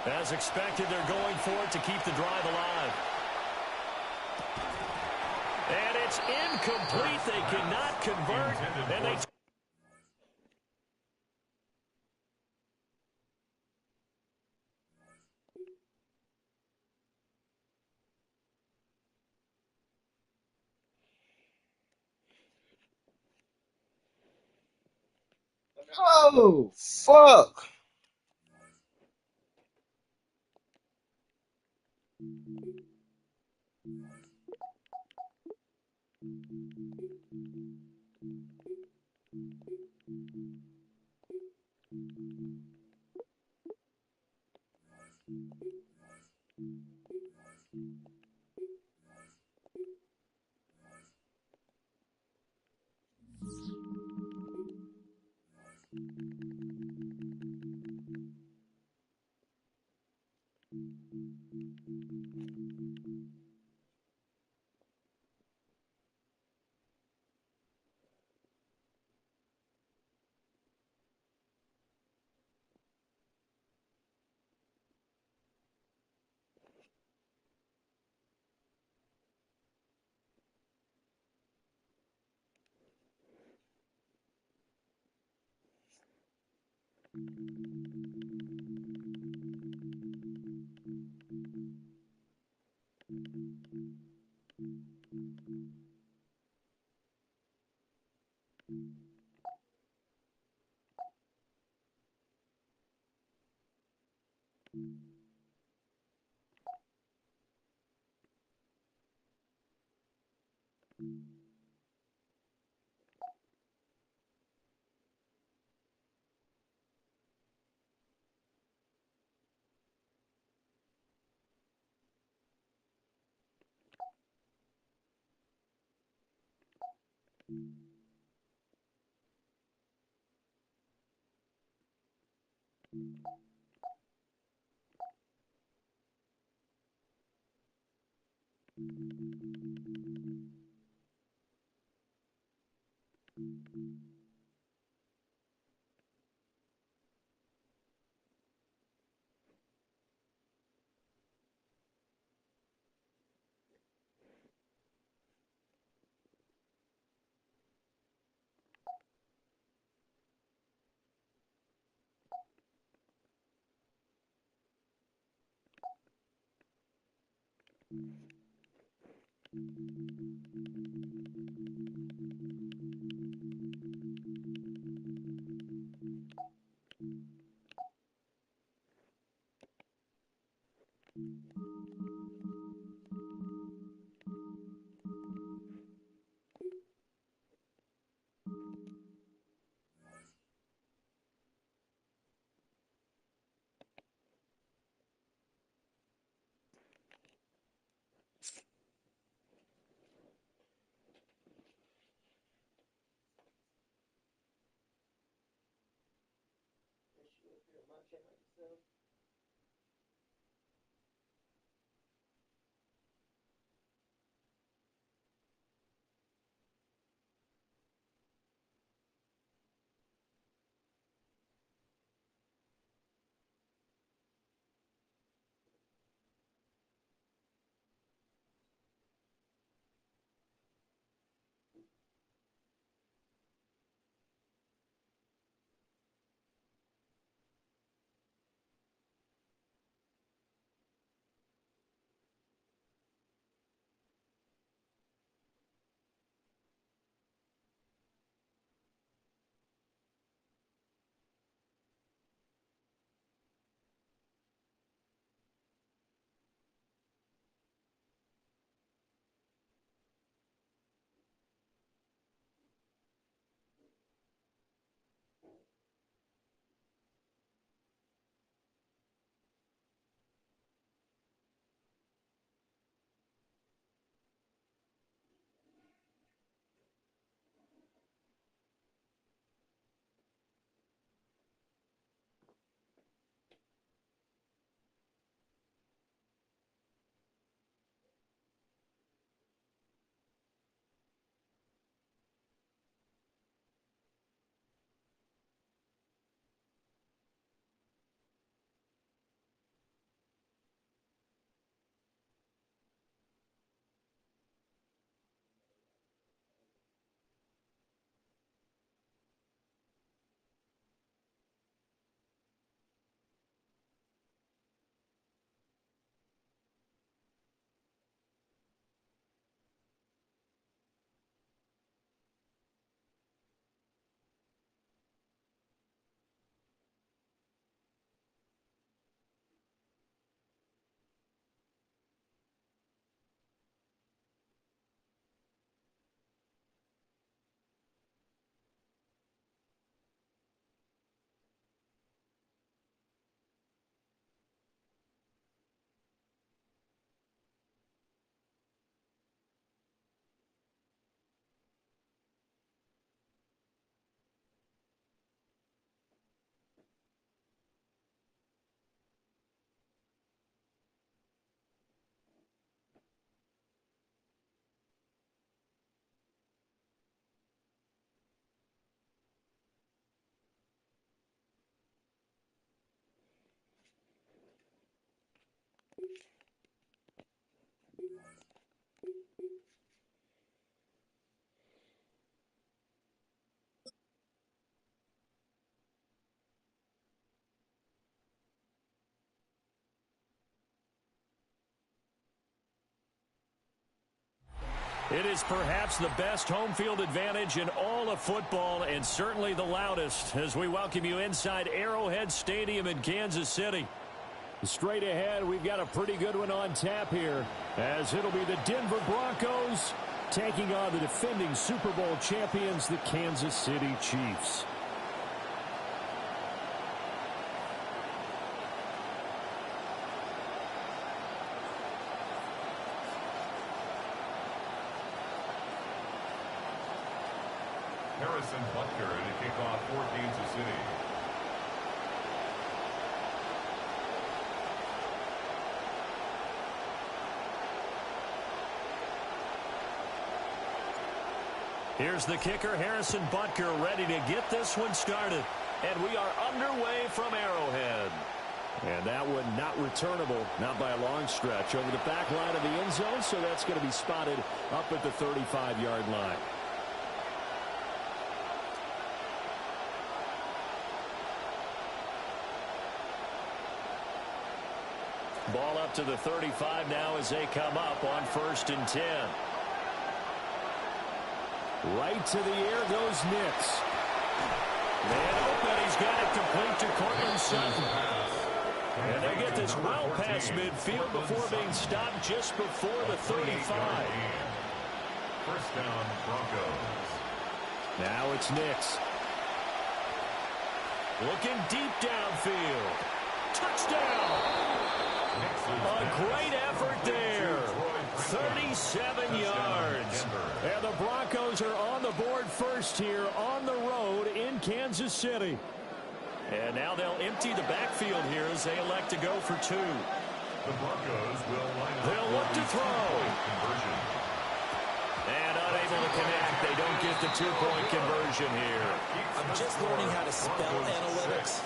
As expected, they're going for it to keep the drive alive. And it's incomplete. They cannot convert. And they... Oh, fuck. It is perhaps the best home field advantage in all of football and certainly the loudest as we welcome you inside Arrowhead Stadium in Kansas City. Straight ahead, we've got a pretty good one on tap here as it'll be the Denver Broncos taking on the defending Super Bowl champions, the Kansas City Chiefs. Harrison Butker to kick off for Kansas City. Here's the kicker, Harrison Butker, ready to get this one started. And we are underway from Arrowhead. And that one not returnable, not by a long stretch, over the back line of the end zone, so that's going to be spotted up at the 35-yard line. Ball up to the 35 now as they come up on 1st and 10. Right to the air goes Nix. And open, he's got it complete to Cortland Sutton. And they get this well past midfield before being stopped just before the 35. First down, Broncos. Now it's Nix. Looking deep downfield. Touchdown! A great effort there. 37 yards. And the Broncos are on the board first here on the road in Kansas City. And now they'll empty the backfield here as they elect to go for 2. The Broncos will line up. They'll look to throw. Conversion. And unable to connect. They don't get the 2-point conversion here. I'm just learning how to spell analytics,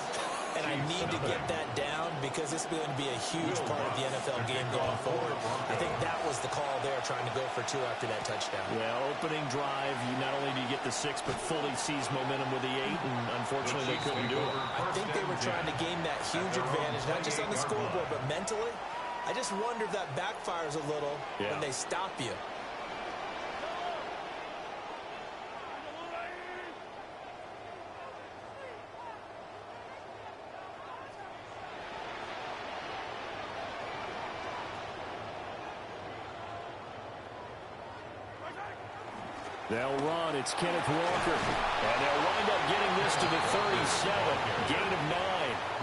and I need to get that down because it's going to be a huge part of the NFL game going forward. I think that was the call there, trying to go for 2 after that touchdown. Yeah, opening drive, you not only do you get the 6, but fully seize momentum with the 8, and unfortunately they couldn't do it. I think they were trying to gain that huge advantage, not just on the scoreboard, but mentally. I just wonder if that backfires a little when they stop you. They'll run. It's Kenneth Walker. And they'll wind up getting this to the 37. Gain of 9.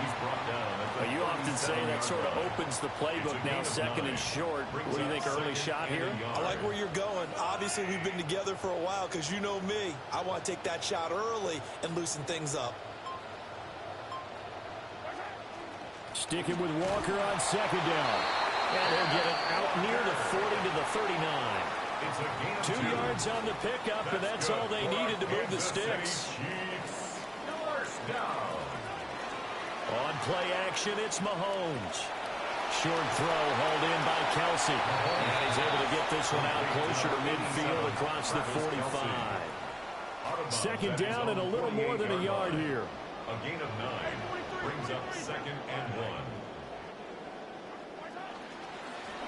He's brought down. You often say that sort of opens the playbook now, 2nd and short. What do you think, early shot here? I like where you're going. Obviously, we've been together for a while because you know me. I want to take that shot early and loosen things up. Sticking with Walker on 2nd down. And he'll get it out near the 40 to the 39. 2 yards on the pickup, and that's all they needed to move the sticks. On play action, it's Mahomes. Short throw hauled in by Kelsey. And he's able to get this one out closer to midfield across the 45. 2nd down and a little more than a yard here. A gain of 9 brings up 2nd and 1.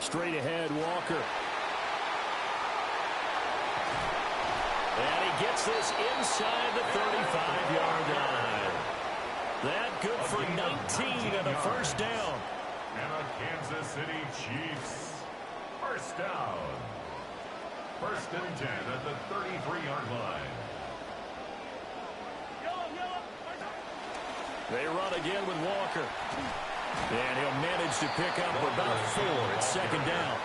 Straight ahead, Walker. And he gets this inside the 35-yard line. That good for 19 and a 1st down. And a Kansas City Chiefs 1st down. 1st and 10 at the 33-yard line. They run again with Walker. And he'll manage to pick up about 4 at 2nd down.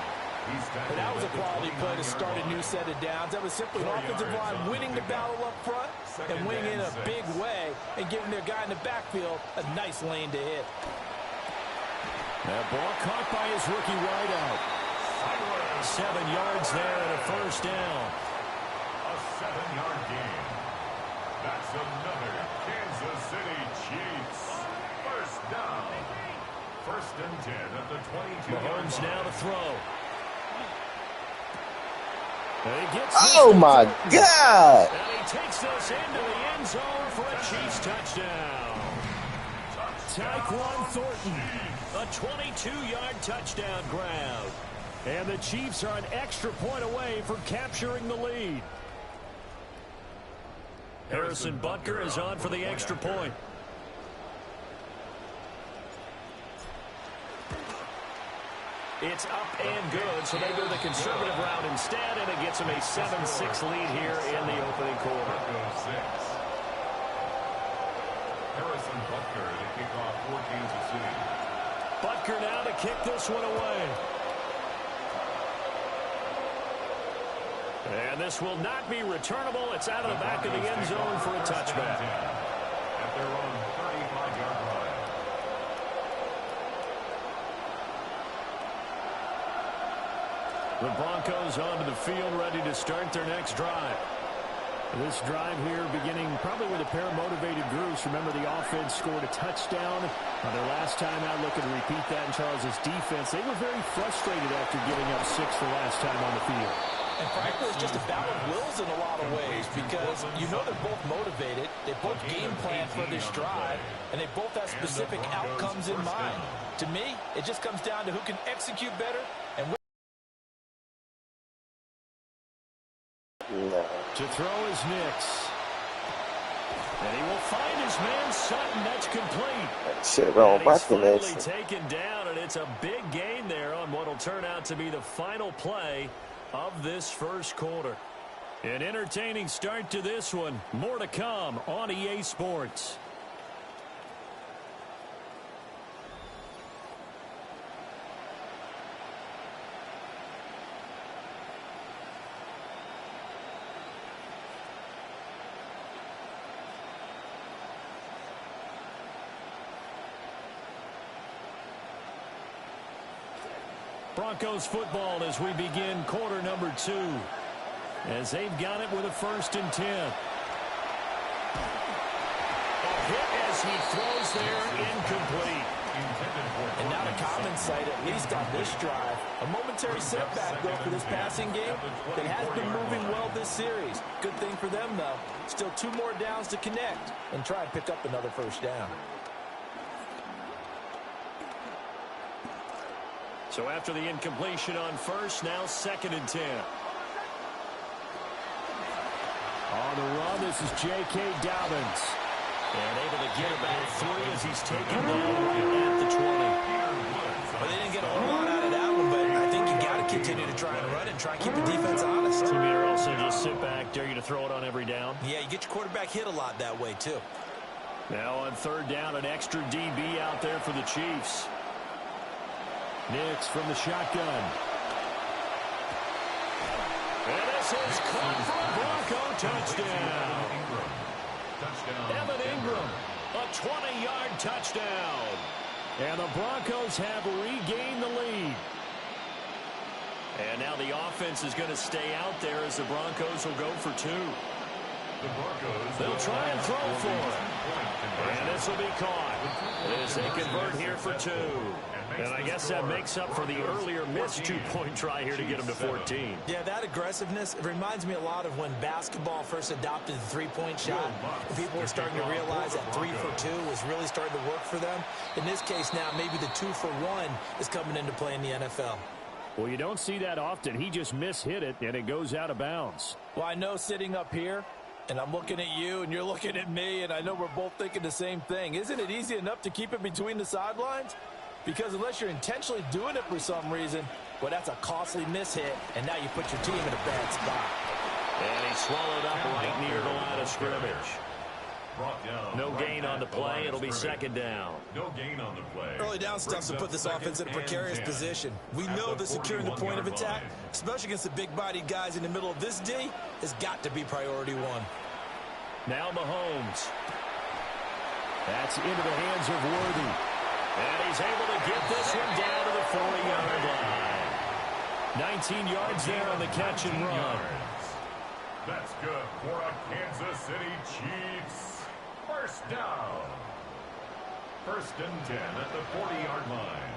And that was a quality play to start a new set of downs. That was simply an offensive line winning the battle up front and winning in a big way and giving their guy in the backfield a nice lane to hit. That ball caught by his rookie wideout. 7 yards there and a 1st down. A 7-yard gain. That's another Kansas City Chiefs 1st down. 1st and 10 at the 22-yard line. Mahomes now to throw. Oh, my God. And he takes this into the end zone for a Chiefs touchdown. Tyquan Thornton, a 22-yard touchdown grab. And the Chiefs are an extra point away from capturing the lead. Harrison Butker is on for the extra point. It's up and good, so they go the conservative route instead, and it gets them a 7-6 lead here in the opening quarter. Harrison Butker to kick off for Kansas City. Butker now to kick this one away. And this will not be returnable. It's out of the back of the end zone for a touchback. At their own 35-yard line. The Broncos onto the field ready to start their next drive. This drive here beginning probably with a pair of motivated groups. Remember, the offense scored a touchdown on their last time out. Looking to repeat that in Charles's defense. They were very frustrated after giving up 6 the last time on the field. And frankly, it's just a battle of wills in a lot of ways because you know they're both motivated. They both game plan for this drive, and they both have specific outcomes in mind. To me, it just comes down to who can execute better and which. No. To throw is Nix. And he will find his man Sutton. That's complete. Shit wrong And he's button finally is. taken down, and it's a big gain there on what will turn out to be the final play of this first quarter. An entertaining start to this one. More to come on EA Sports. Broncos football as we begin quarter number 2. As they've got it with a 1st and 10. A hit as he throws there, incomplete. And not a common sight, at least on this drive. A momentary setback, though, for this passing game that has been moving well this series. Good thing for them, though. Still 2 more downs to connect and try and pick up another 1st down. So after the incompletion on 1st, now 2nd and 10. On the run, this is J.K. Dobbins. And able to get about 3 as he's taken down right at the 20. Well, they didn't get a whole lot out of that one, but I think you got to continue to try and run and try and keep the defense honest. Team here also just sit back, dare you to throw it on every down. Yeah, you get your quarterback hit a lot that way, too. Now on 3rd down, an extra DB out there for the Chiefs. Nix from the shotgun. And this is caught for a Bronco touchdown. Evan Ingram, a 20-yard touchdown. And the Broncos have regained the lead. And now the offense is going to stay out there as the Broncos will go for 2. They'll try and throw for it. And this will be caught as they convert here for 2. And I guess that makes up for the earlier missed 2-point try here to get them to 14. Yeah, that aggressiveness, it reminds me a lot of when basketball first adopted the 3-point shot. And people were starting to realize that 3 for 2 was really starting to work for them. In this case now, maybe the 2 for 1 is coming into play in the NFL. Well, you don't see that often. He just mishit it, and it goes out of bounds. Well, I know sitting up here, and I'm looking at you, and you're looking at me, and I know we're both thinking the same thing. Isn't it easy enough to keep it between the sidelines? Because unless you're intentionally doing it for some reason, well, that's a costly mishit, and now you put your team in a bad spot. And he swallowed up right near the line of scrimmage. No gain on the play. It'll be 2nd down. No gain on the play. Early down stuff to put this offense in a precarious position. We know that securing the point of attack, especially against the big-bodied guys in the middle of this D, has got to be priority 1. Now Mahomes. That's into the hands of Worthy. And he's able to get this one down to the 40-yard line. 19 yards there on the catch and run. That's good for a Kansas City Chiefs. 1st down. 1st and 10 at the 40-yard line.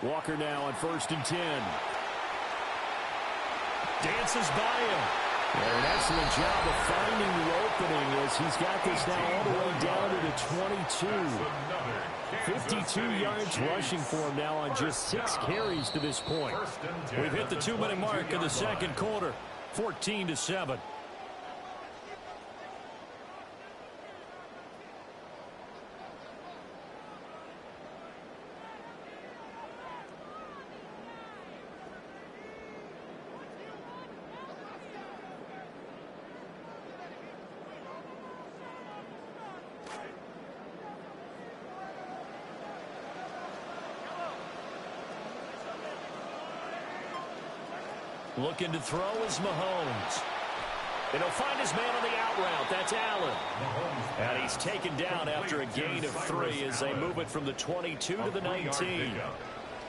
Walker now on 1st and 10. Dances by him. And an excellent job of finding the opening as he's got this now all the way down to the 22. 52 yards rushing for him now on just 6 carries to this point. We've hit the 2-minute mark in the 2nd quarter. 14-7. Looking to throw is Mahomes. And he'll find his man on the out route. That's Allen. And he's taken down after a gain of 3 as they move it from the 22 to the 19.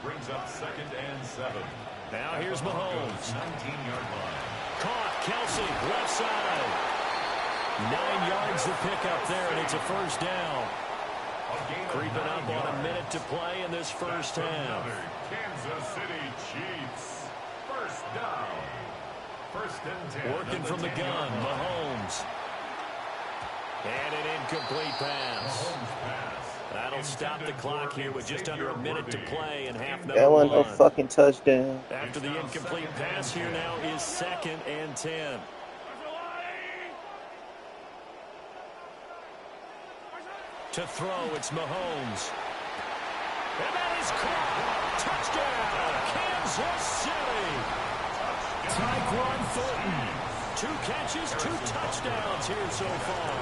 Brings up 2nd and 7. Now here's Mahomes. 19-yard line. Caught. Kelsey, left side. 9 yards to pick up there, and it's a first down. Creeping up on a minute to play in this first half. Kansas City Chiefs. First down. First and 10. Working from the gun, Mahomes. And an incomplete pass. That'll stop the clock here with just under a minute to play in half number That one. wasn't no fucking touchdown. After the incomplete pass, here now is 2nd and 10. To throw, it's Mahomes. And that is caught. Touchdown, Kansas City. Tyquan Thornton. 2 catches, 2 touchdowns here so far.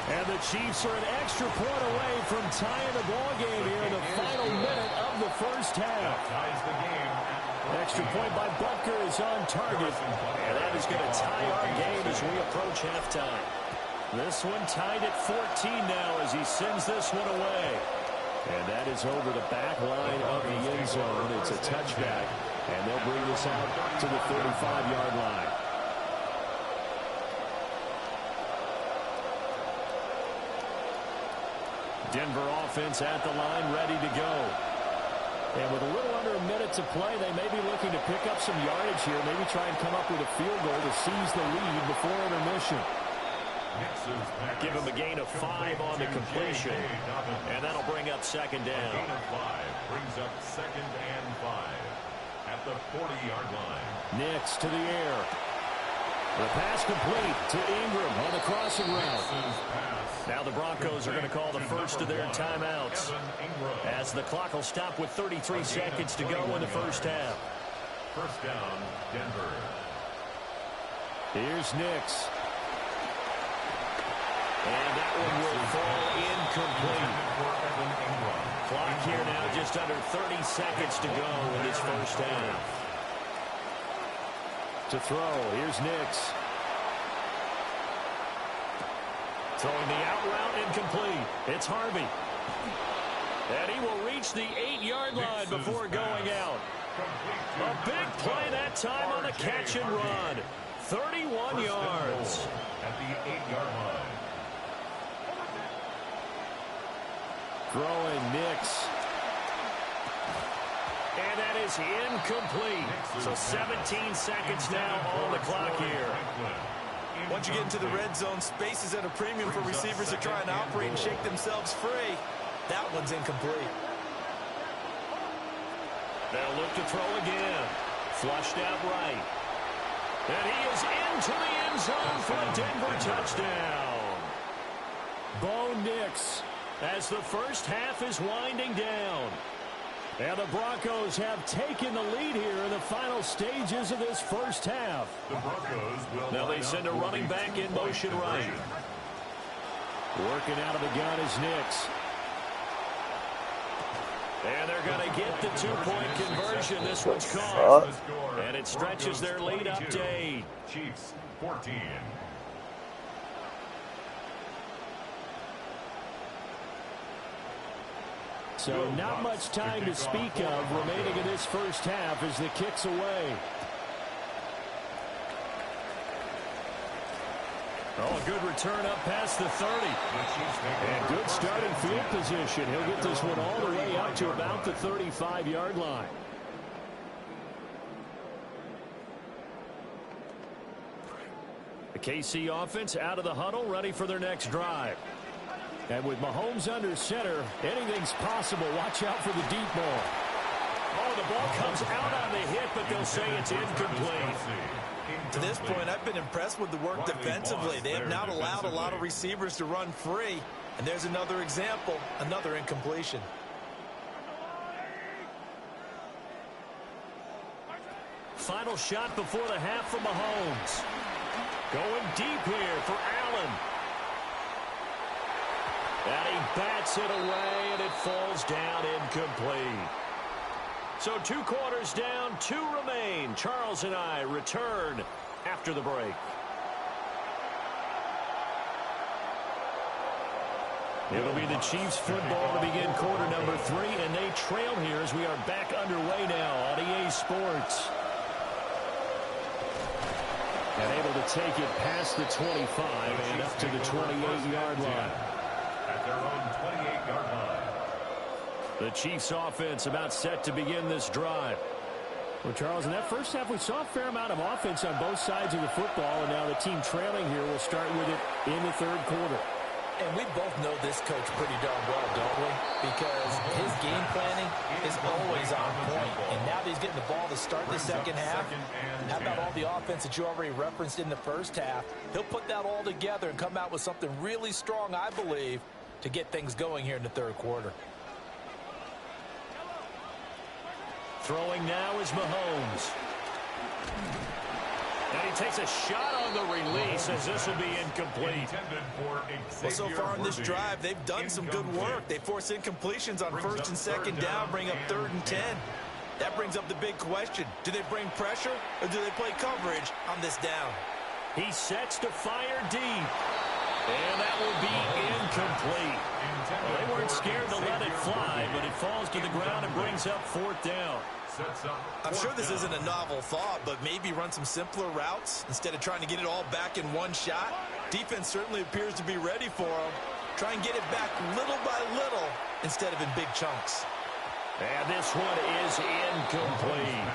And the Chiefs are an extra point away from tying the ball game here in the final minute of the first half. Extra point by Butker is on target. And that is going to tie our game as we approach halftime. This one tied at 14 now as he sends this one away. And that is over the back line of the end zone. It's a touchback. And they'll bring this out to the 35-yard line. Denver offense at the line, ready to go. And with a little under a minute to play, they may be looking to pick up some yardage here, maybe try and come up with a field goal to seize the lead before intermission. Give him a gain of 5 on the completion. And that'll bring up 2nd down. A gain of 5 brings up 2nd and 5 at the 40-yard line. Nix to the air. The pass complete to Ingram on the crossing route. Now the Broncos are going to call the first of their timeouts, as the clock will stop with 33 seconds to go in the first half. First down, Denver. Here's Nix. And that one will fall incomplete. Clock here now just under 30 seconds to go in this first half. To throw, here's Nix. Throwing the out route incomplete. It's Harvey. And he will reach the 8-yard line before going out. A big play that time on the catch and run. 31 yards. At the 8-yard line. Throwing Nix. And that is incomplete. So 17 seconds now on the clock here. Once you get into the red zone, space is at a premium for receivers to try and operate and shake themselves free. That one's incomplete. They'll look to throw again. Flushed out right. And he is into the end zone for a Denver touchdown. Bo Nix, as the first half is winding down. And the Broncos have taken the lead here in the final stages of this first half. The Broncos will now they send a running back in motion right. Working out of the gun is Nix. And they're going to get the 2-point conversion. This one's caught. And it stretches their lead up to 8. Chiefs 14. So not much time to speak of remaining in this first half as the kick's away. Oh, a good return up past the 30. And good starting field position. He'll get this one all the way up to about the 35-yard line. The KC offense out of the huddle, ready for their next drive. And with Mahomes under center, anything's possible. Watch out for the deep ball. Oh, the ball comes out on the hit, but they'll say it's incomplete. To this point, I've been impressed with the work defensively. They have not allowed a lot of receivers to run free. And there's another example, another incompletion. Final shot before the half for Mahomes. Going deep here for Allen. And he bats it away, and it falls down incomplete. So 2 quarters down, 2 remain. Charles and I return after the break. It'll be the Chiefs football to begin quarter number 3, and they trail here as we are back underway now on EA Sports. And able to take it past the 25 and up to the 28-yard line. At their own 28-yard line. The Chiefs offense about set to begin this drive. Well, Charles, in that first half, we saw a fair amount of offense on both sides of the football, and now the team trailing here will start with it in the third quarter. And we both know this coach pretty darn well, don't we? Because his game planning is always on point. And now that he's getting the ball to start the second half, how about all the offense that you already referenced in the first half? He'll put that all together and come out with something really strong, I believe, to get things going here in the third quarter. Throwing now is Mahomes. And he takes a shot on the release as this will be incomplete. Well, so far in this drive, they've done some good work. They force incompletions on first and second down, bring up 3rd and 10. That brings up the big question. Do they bring pressure or do they play coverage on this down? He sets to fire deep. And that will be incomplete. Well, they weren't scared to let it fly, but it falls to the ground and brings up 4th down. I'm sure this isn't a novel thought, but maybe run some simpler routes instead of trying to get it all back in one shot. Defense certainly appears to be ready for them. Try and get it back little by little instead of in big chunks. And this one is incomplete.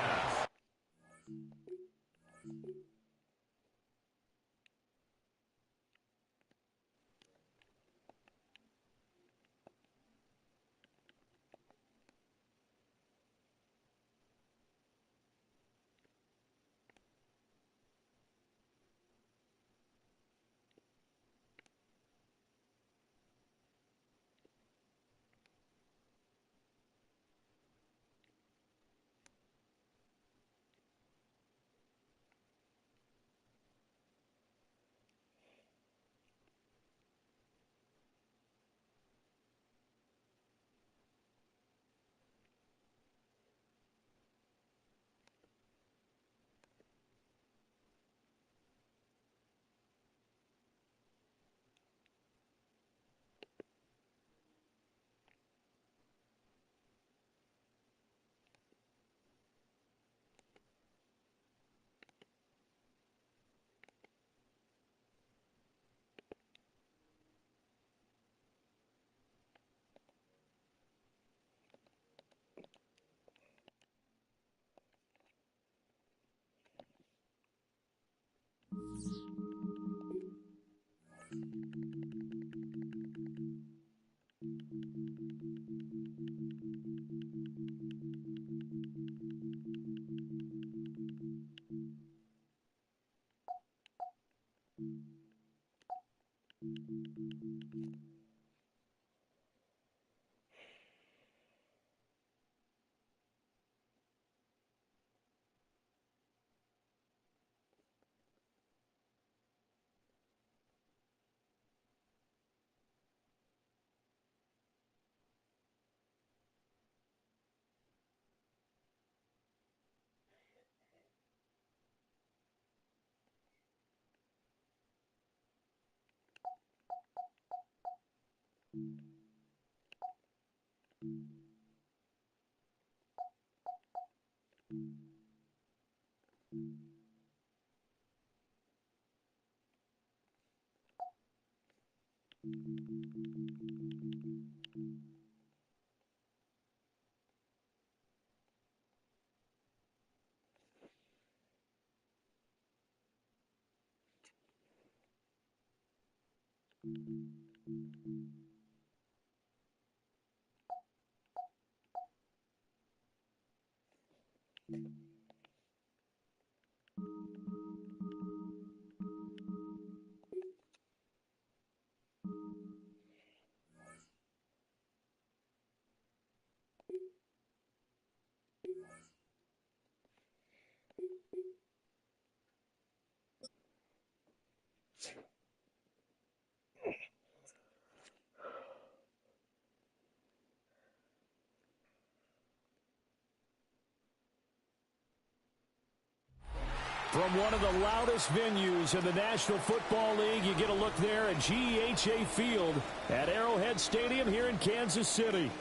From one of the loudest venues in the National Football League, you get a look there at GEHA Field at Arrowhead Stadium here in Kansas City.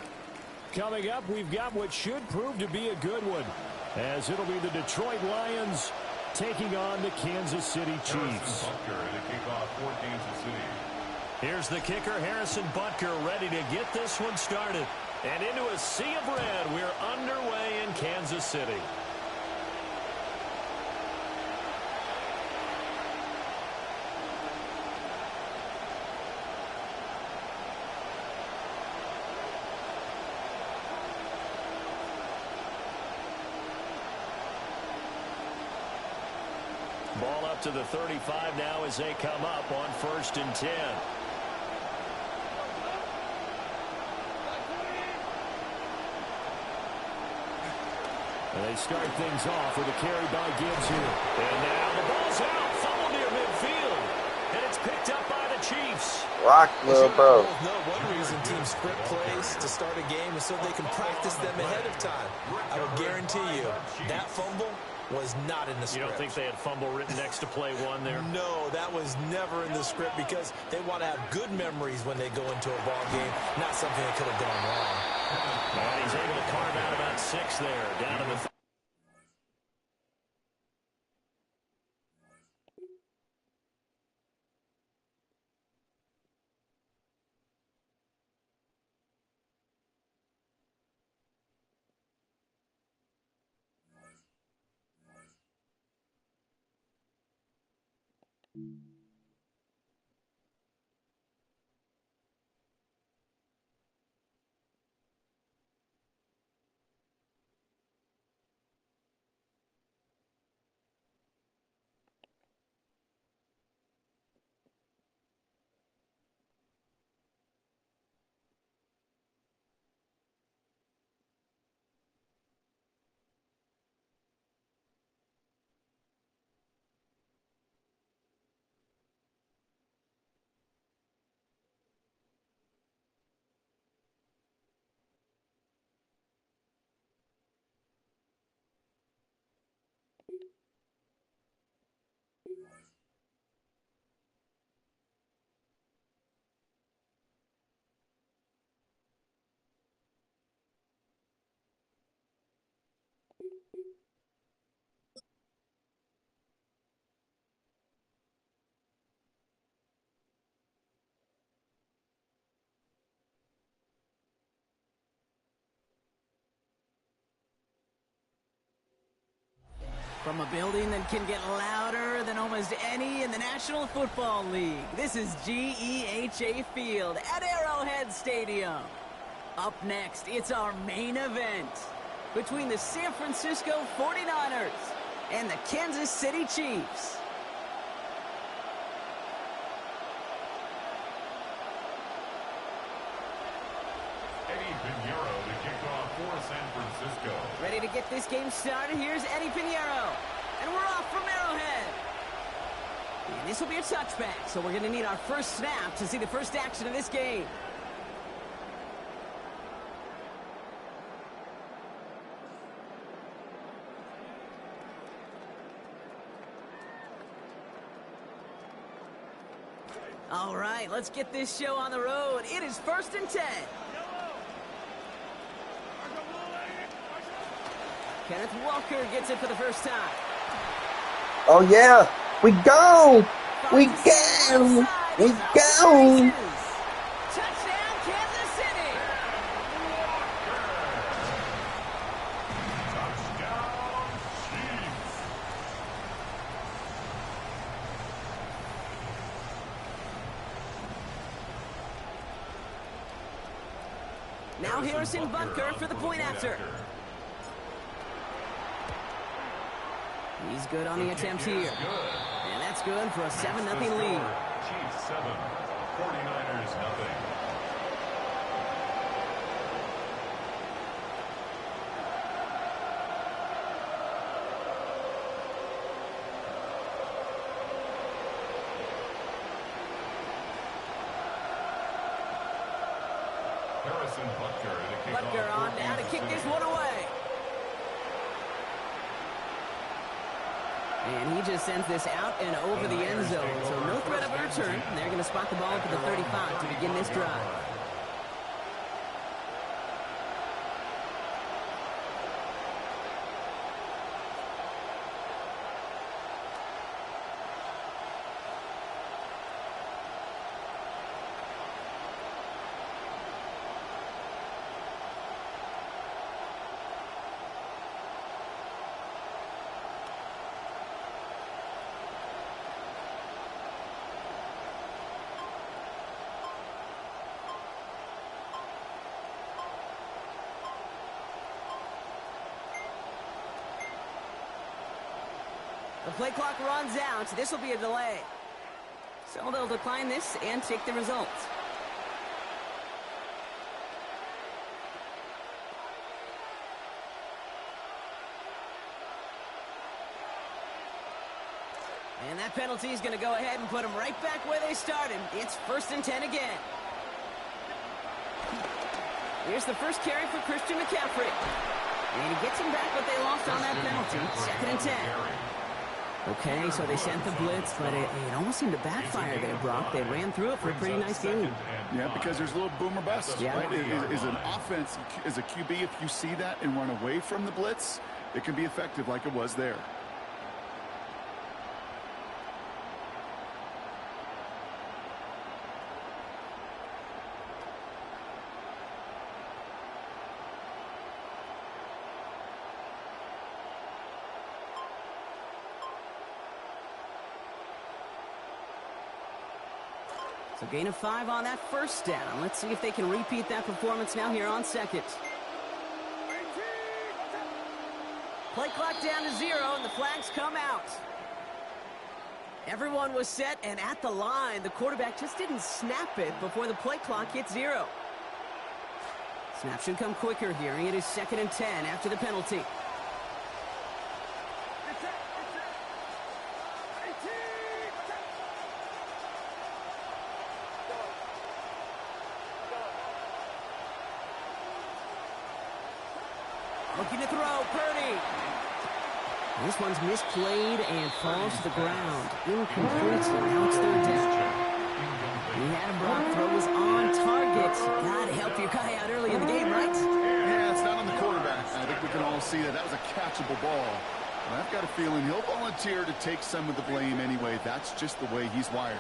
Coming up, we've got what should prove to be a good one, as it'll be the Detroit Lions taking on the Kansas City Chiefs. Here's the kicker, Harrison Butker, ready to get this one started. And into a sea of red, we're underway in Kansas City. Ball up to the 35 now as they come up on 1st and 10. And they start things off with a carry by Gibbs here. And now the ball's out, fumble near midfield. And it's picked up by the Chiefs. Rock, little bro. No, one reason teams script plays to start a game is so they can practice them ahead of time. I would guarantee you that fumble was not in the script. You don't think they had fumble written next to play one there? No, that was never in the script because they want to have good memories when they go into a ball game, not something that could have gone wrong. And he's able to carve out about 6 there, down to the From a building that can get louder than almost any in the National Football League, this is GEHA Field at Arrowhead Stadium. Up next, it's our main event between the San Francisco 49ers and the Kansas City Chiefs. Ready to get this game started. Here's Eddie Pinheiro. And we're off from Arrowhead. And this will be a touchback, so we're going to need our first snap to see the first action of this game. All right, let's get this show on the road. It is 1st and 10. Kenneth Walker gets it for the first time. Oh, yeah. We go. We go. We go. Touchdown, Kansas City. Now Harrison Butker for the point after. He's good on the attempt here. And that's good for a 7-0 lead. Chiefs 7, 49ers 0. Harrison Butker on now to kick this one away. And he just sends this out and over the end zone. So no threat of a return. They're going to spot the ball to the 35 to begin this drive. The play clock runs out. This will be a delay. So they'll decline this and take the results. And that penalty is going to go ahead and put them right back where they started. It's 1st and 10 again. Here's the first carry for Christian McCaffrey. And he gets him back, but they lost on that penalty. 2nd and 10. Okay, so they sent the blitz, but it almost seemed to backfire there, Brock. They ran through it for a pretty nice game. Yeah, because there's a little boom or bust, yeah. Right? Is an offense, as a QB, if you see that and run away from the blitz, it can be effective like it was there. So gain of 5 on that first down. Let's see if they can repeat that performance now here on 2nd. Play clock down to 0, and the flags come out. Everyone was set and at the line. The quarterback just didn't snap it before the play clock hit 0. Snap should come quicker here. It is 2nd and 10 after the penalty. Looking to throw, Purdy. This one's misplayed and falls to the ground. Incomplete, so now it's 3rd down. He had him, Brock. Throw was on target. Gotta help your guy out early in the game, right? Yeah, it's not on the quarterback. I think we can all see that was a catchable ball. But I've got a feeling he'll volunteer to take some of the blame anyway. That's just the way he's wired.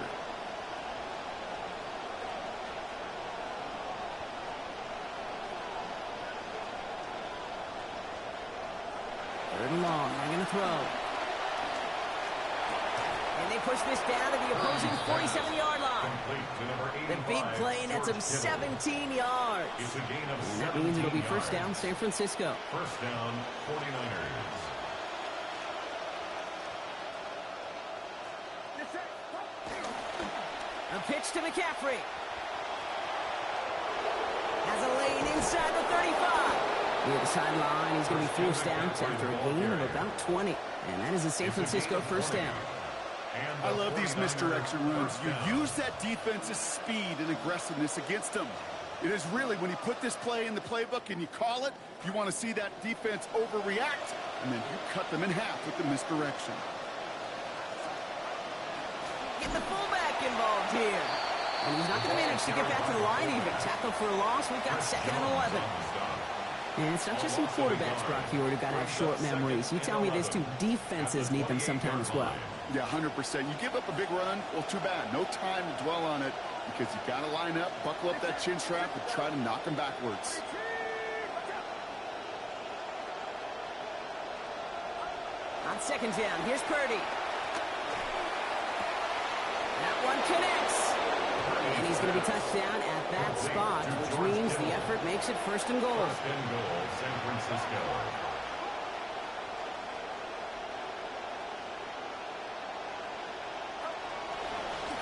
3rd and long. They're going to throw. And they push this down to the opposing 47-yard line. The big play nets him 17 yards. And that means it'll be 1st down, San Francisco. 1st down, 49ers. A pitch to McCaffrey. Has a lane inside the 35. Near the sideline, he's going to be forced out after a gain of about 20. And that is a San Francisco 1st down. I love these misdirection runs. You use that defense's speed and aggressiveness against them. It is really, when you put this play in the playbook and you call it, you want to see that defense overreact, and then you cut them in half with the misdirection. Get the fullback involved here. And he's not going to manage to get back to the line even. Tackle for a loss. We've got 2nd and 11. And it's not just some quarterbacks, Brock, here who got to have short memories. You tell me these two defenses need them sometime as well. Yeah, 100%. You give up a big run, well, too bad. No time to dwell on it because you got to line up, buckle up that chin strap, and try to knock them backwards. On 2nd down, here's Purdy. That one connects. And he's going to be touched down at that spot, which means the effort makes it 1st and goal. 1st and goal, San Francisco.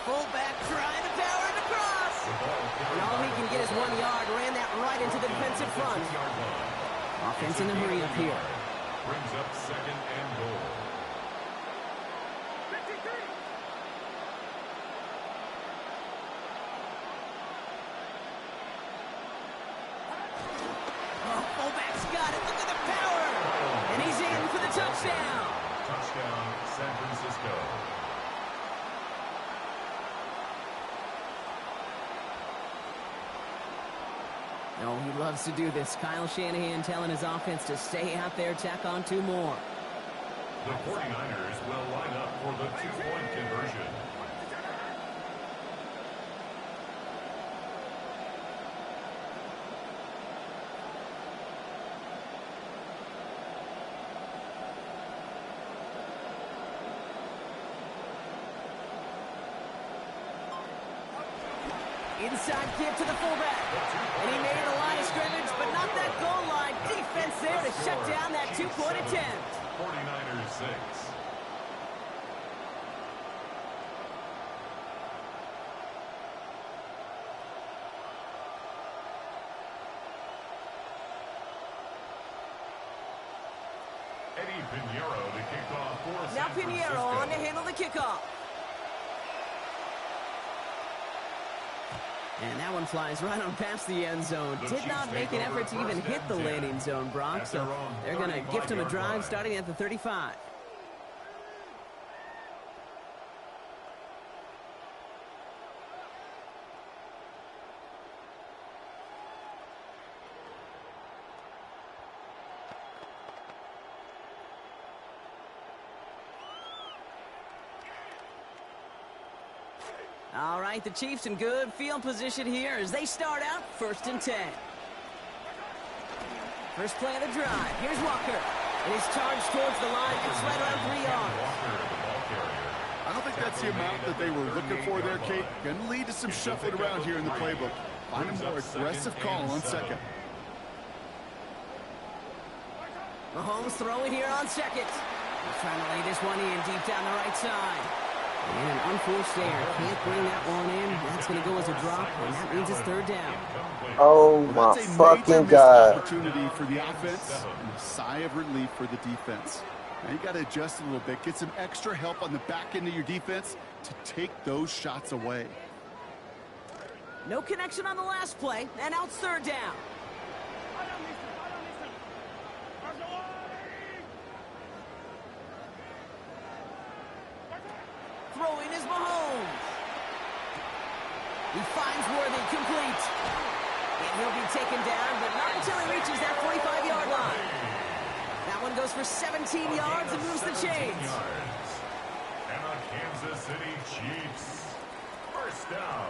Fullback trying to power it across. And all he can get is 1 yard. Ran that right into the defensive front. Offense in a hurry up here. Brings up 2nd and goal. Fullback's got it. Look at the power. And he's in for the touchdown. Touchdown, San Francisco. No, he loves to do this. Kyle Shanahan telling his offense to stay out there, tack on 2 more. The 49ers will line up for the 2-point conversion. Inside give to the fullback. And he made the line of scrimmage, but not that goal line. Defense there to shut down that 2-point attempt. 49ers 6. Eddie Pinheiro to kick off for Now San Pinheiro Francisco. on to handle the kickoff. And that one flies right on past the end zone. Did not make an effort to even hit the landing zone, Brock. So they're going to gift him a drive starting at the 35. All right, the Chiefs in good field position here as they start out 1st and 10. First play of the drive. Here's Walker. And he's charged towards the line. It's right around 3 yards. I don't think that's the amount that they were looking for there, Kate. Going to lead to some shuffling around here in the playbook. Find a more aggressive call on second. Mahomes throwing here on second. He's trying to lay this one in deep down the right side. And an unforced error. Can't bring that one in. That's going to go as a drop, and that means it's 3rd down. Oh my fucking God. Opportunity for the offense and a sigh of relief for the defense. Now you got to adjust a little bit. Get some extra help on the back end of your defense to take those shots away. No connection on the last play, and now it's 3rd down. Throwing is Mahomes. He finds Worthy complete. And he'll be taken down, but not until he reaches that 45-yard line. That one goes for 17 yards and moves the chains. And the Kansas City Chiefs. 1st down.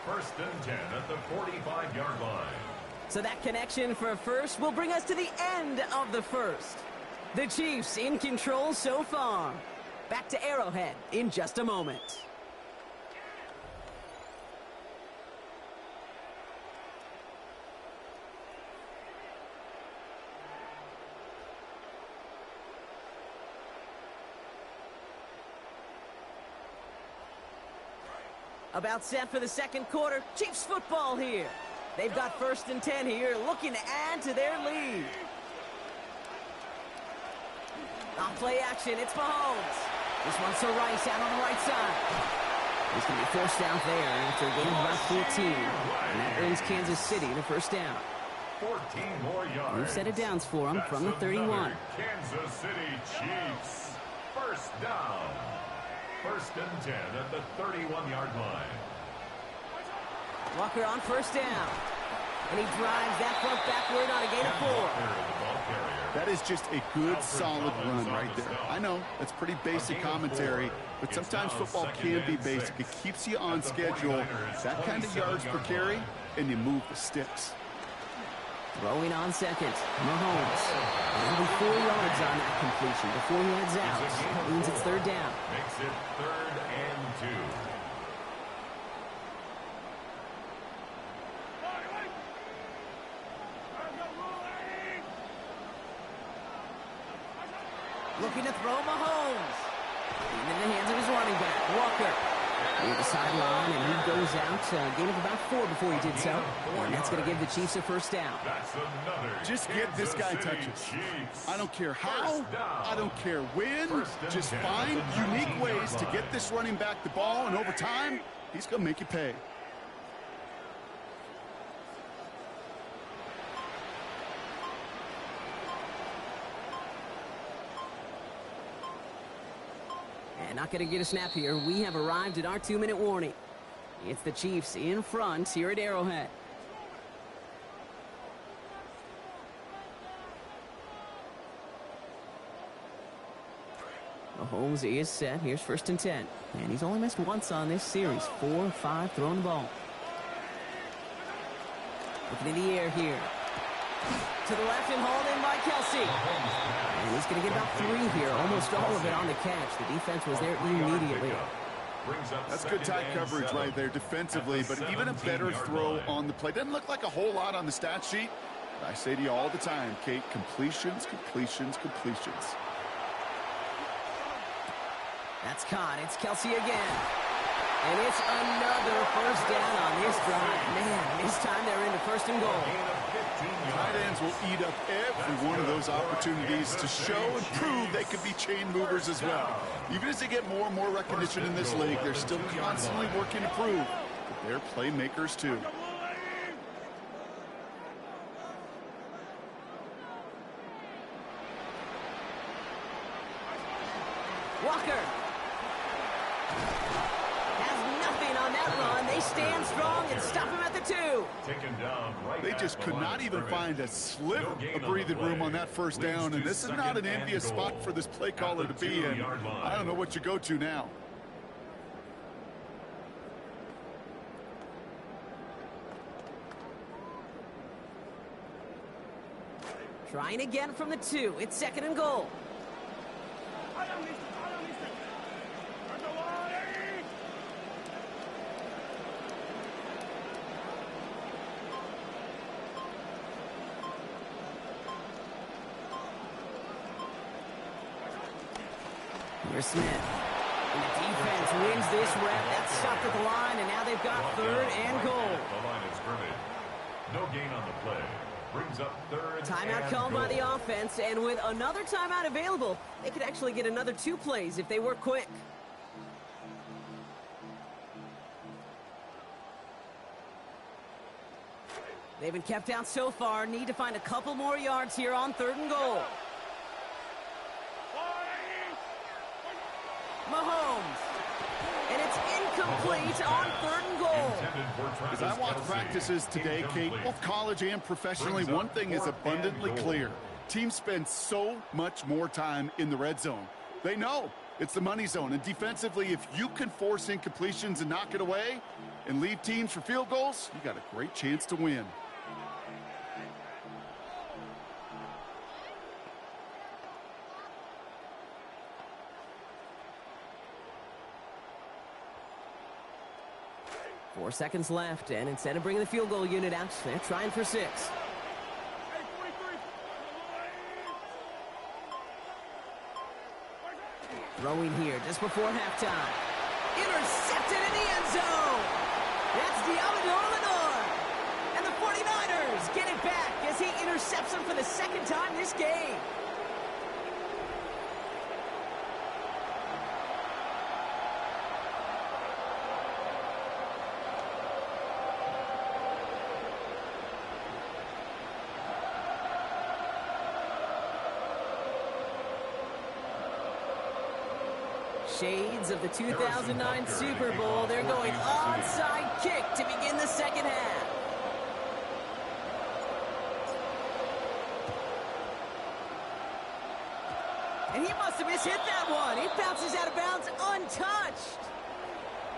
1st and 10 at the 45-yard line. So that connection for a first will bring us to the end of the first. The Chiefs in control so far. Back to Arrowhead in just a moment. About set for the 2nd quarter. Chiefs football here. They've got 1st and 10 here, looking to add to their lead. On play action, it's Mahomes. This one's to Rice out on the right side. He's going to be forced down there after a gain of about 14. And that earns Kansas City the 1st down. 14 more yards. New set of downs for him from the 31. Kansas City Chiefs. 1st down. 1st and 10 at the 31-yard line. Walker on 1st down. And he drives that front backward on a gain of 4. That is just a good, solid run right there. I know, that's pretty basic commentary, but sometimes football can be basic. It keeps you on schedule, that kind of yards per carry, and you move the sticks. Throwing on second, Mahomes. And it'll be 4 yards on that completion before he heads out. That means it's 3rd down. Makes it 3rd and 2. Looking to throw Mahomes. Into the hands of his running back, Walker. Near the sideline, and he goes out. Gain of about 4 before he did so. And that's going to give the Chiefs a 1st down. Just get this guy touches. I don't care how, I don't care when. Just find unique ways to get this running back the ball, and over time, he's going to make you pay. And not going to get a snap here. We have arrived at our 2-minute warning. It's the Chiefs in front here at Arrowhead. Mahomes is set. Here's 1st and 10. And he's only missed once on this series. 4 of 5 throwing the ball. Looking in the air here. To the left and hauled in by Kelsey. And he's going to get about 3 here. Almost all of it on the catch. The defense was there immediately. That's good tight coverage right there defensively, but even a better throw on the play. Doesn't look like a whole lot on the stat sheet. But I say to you all the time, Kate, completions, completions, completions. That's caught. It's Kelsey again. And it's another 1st down on this drive. Man, this time they're into first and goal. Tight ends will eat up every one of those opportunities to show and prove they could be chain movers as well. Even as they get more and more recognition in this league, they're still constantly working to prove that they're playmakers too. Walker has nothing on that run. They stand strong and stop him at the 2. They just could not even find a sliver of breathing room on that first down, and this is not an envious spot for this play caller to be in. I don't know what you go to now. Trying again from the 2. It's second and goal. Here's Smith. And the defense wins this rep. That's stopped at the line, and now they've got third and goal. The line is scrimmage. No gain on the play. Brings up third. Timeout called by the offense, and with another timeout available, they could actually get another 2 plays if they work quick. They've been kept out so far. Need to find a couple more yards here on third and goal. Mahomes. And it's incomplete on third and goal. As I watch practices today, Kate, both college and professionally, one thing is abundantly clear. Teams spend so much more time in the red zone. They know it's the money zone. And defensively, if you can force incompletions and knock it away and leave teams for field goals, you got a great chance to win. Four seconds left, and instead of bringing the field goal unit out, they're trying for 6. Throwing here just before halftime. Intercepted in the end zone. That's Diamador Lenore. And the 49ers get it back as he intercepts him for the second time this game. Shades of the 2009 Super Bowl. They're going onside kick to begin the second half. And he must have mishit that one. He bounces out of bounds untouched.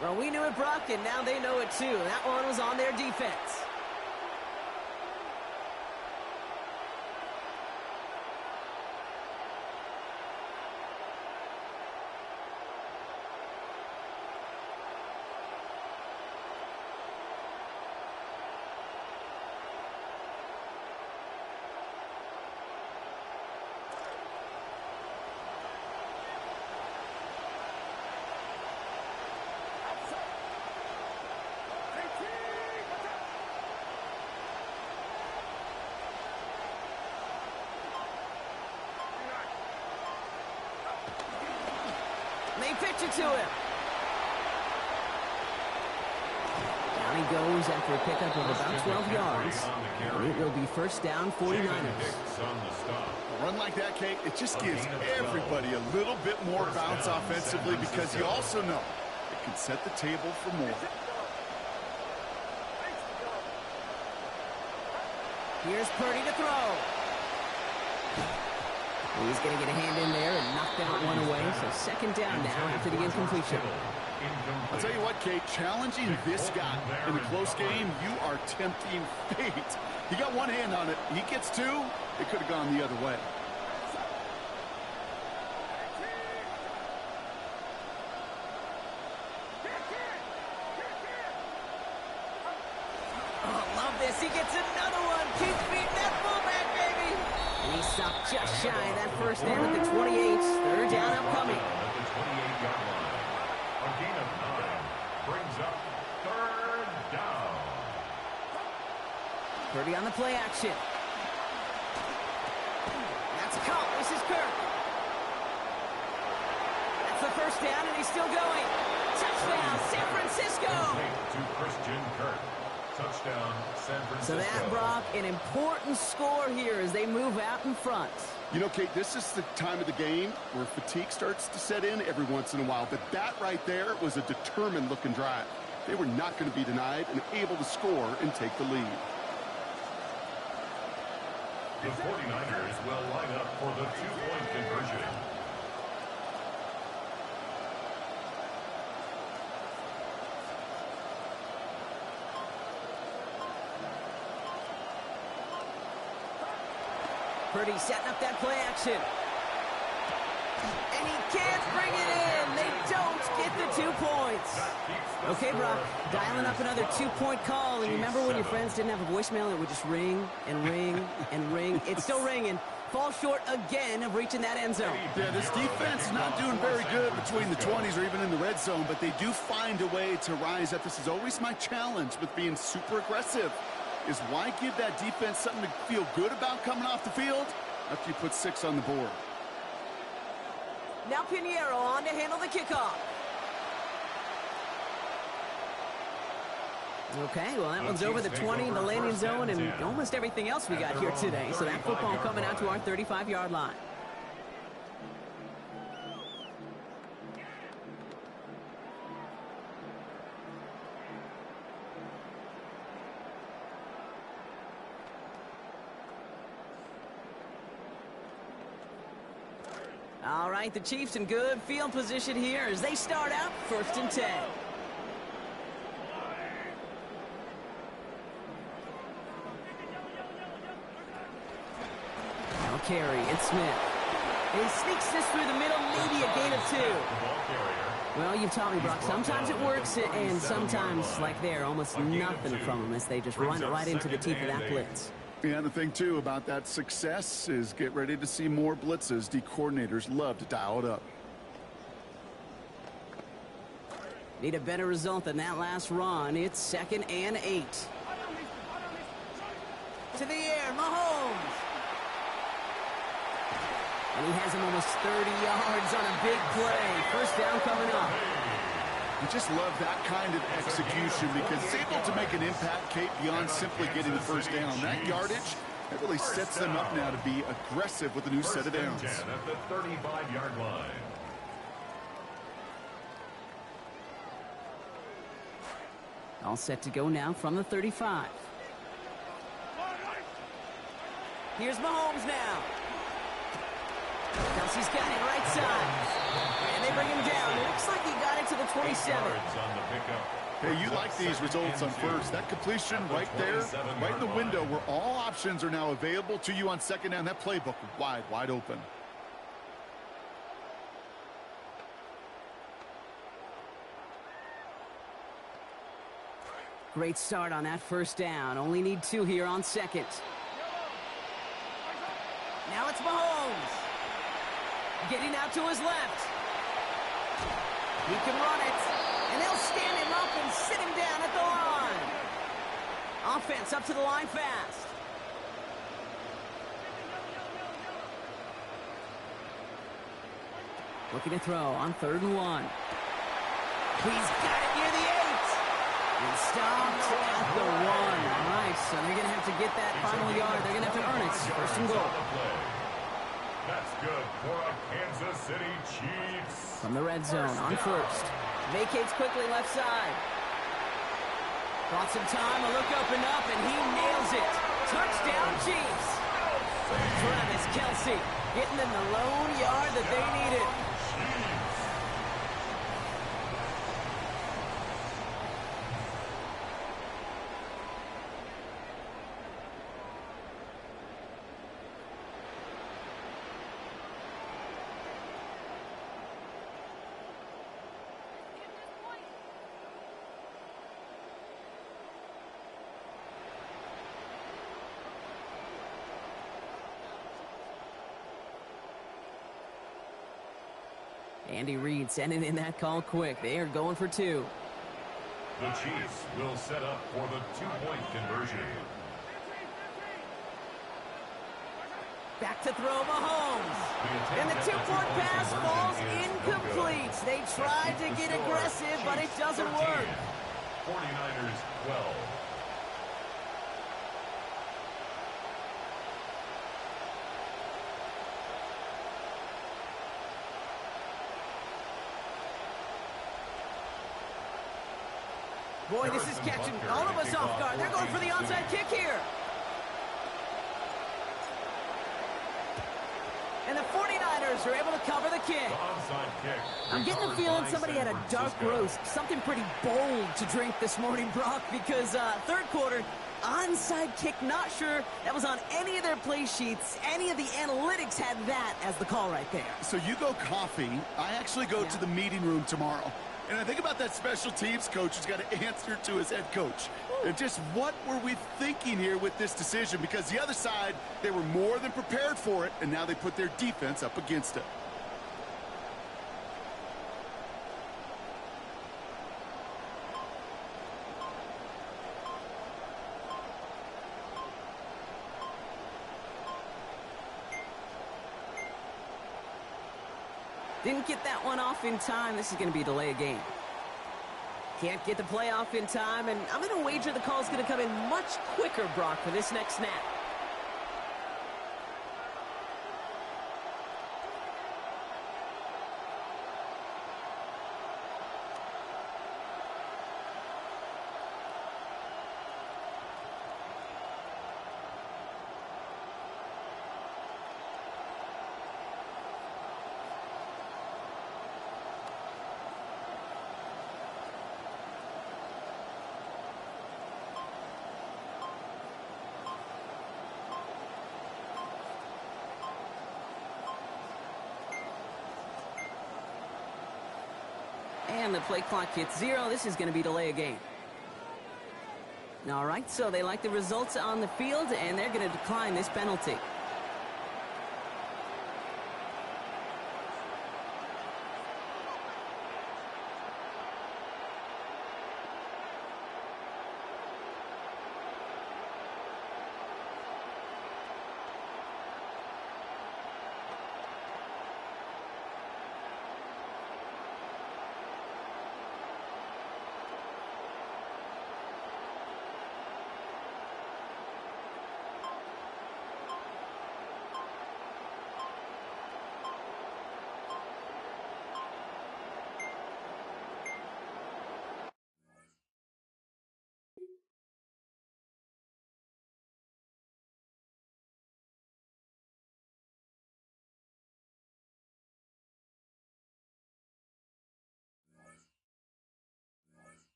Well, we knew it, Brock, and now they know it too. That one was on their defense. They pitch it to him. Down he goes after a pickup of about 12 yards. And it will be first down 49ers. A run like that, Kate, it just gives everybody a little bit more bounce offensively because you also know it can set the table for more. Here's Purdy to throw. He's going to get a hand in there and knock that one away. So second down now after the incompletion. I'll tell you what, Kate, challenging this guy in a close game, you are tempting fate. He got one hand on it. He gets two. It could have gone the other way. Oh, love this. He gets another one. Keep beating that fullback, baby. And he stopped just shy of that first down at the 28. Third down upcoming. At the 28-yard line. A gain of 9 brings up third down. Purdy on the play action. That's caught. This is Kirk. That's the first down, and he's still going. Touchdown, San Francisco. To Christian Kirk. Touchdown, San Francisco. So that, Brock, an important score here as they move out in front. You know, Kate, this is the time of the game where fatigue starts to set in every once in a while. But that right there was a determined-looking drive. They were not going to be denied and able to score and take the lead. The 49ers will line up for the two-point conversion. Purdy setting up that play action. And he can't bring it in. They don't get the 2 points. Okay, Brock, dialing up another two-point call. And remember when your friends didn't have a voicemail? It would just ring and ring and ring. It's still ringing. Fall short again of reaching that end zone. Yeah, this defense is not doing very good between the 20s or even in the red zone, but they do find a way to rise up. This is always my challenge with being super aggressive, is why give that defense something to feel good about coming off the field after you put 6 on the board. Now Pinheiro on to handle the kickoff. Okay, well, that one's over the 20, the landing zone, and almost everything else we got here today. So that football coming out to our 35-yard line. All right, the Chiefs in good field position here as they start out 1st and 10. Now Carey and Smith. And he sneaks this through the middle, maybe a gain of 2. Well, you've taught me, Brock. Sometimes it works, and sometimes, like there, almost nothing from them as they just run it right into the teeth of that blitz. Yeah, the thing, too, about that success is get ready to see more blitzes. D coordinators love to dial it up. Need a better result than that last run. It's 2nd and 8. To the air, Mahomes. And he has him almost 30 yards on a big play. First down coming up. You just love that kind of execution because it's able to make an impact, Kate, beyond simply getting the first down. That yardage, that really sets them up now to be aggressive with a new set of downs. At the 35-yard line. All set to go now from the 35. Here's Mahomes now. Kelsey's got it right side. And they bring him down. It looks like he got it to the 27. Hey, you like these results on first. That completion right there, right in the window where all options are now available to you on 2nd down. That playbook wide open. Great start on that first down. Only need 2 here on 2nd. Now it's Mahomes. Getting out to his left. He can run it. And they'll stand him up and sit him down at the line. Offense up to the line fast. Looking to throw on 3rd and 1. He's got it near the 8. And stopped at the 1. All right, so they're going to have to get that final yard. They're going to have to earn it. 1st and goal. That's good for a Kansas City Chiefs. From the red zone on 1st. Vacates quickly left side. Bought some time, a look open up, and he nails it. Touchdown Chiefs. Travis Kelce getting them the lone yard that they needed. Andy Reid sending in that call quick. They are going for 2. The Chiefs will set up for the 2-point conversion. Back to throw Mahomes. And the two-point pass falls incomplete. They tried to get aggressive, but it doesn't work. 49ers 12. Boy, this is catching all of us off guard. They're going for the onside kick here. And the 49ers are able to cover the kick. I'm getting the feeling somebody had a dark roast, something pretty bold to drink this morning, Brock, because third quarter, onside kick, not sure that was on any of their play sheets. Any of the analytics had that as the call right there. So you go coffee. I actually go to the meeting room tomorrow. And I think about that special teams coach who's got to answer to his head coach. And just what were we thinking here with this decision? Because the other side, they were more than prepared for it, and now they put their defense up against it. Didn't get that one off in time. This is going to be a delay of game. Can't get the play off in time, and I'm going to wager the call's going to come in much quicker, Brock, for this next snap. And the play clock hits 0. This is going to be delay a game. All right, so they like the results on the field, and they're going to decline this penalty.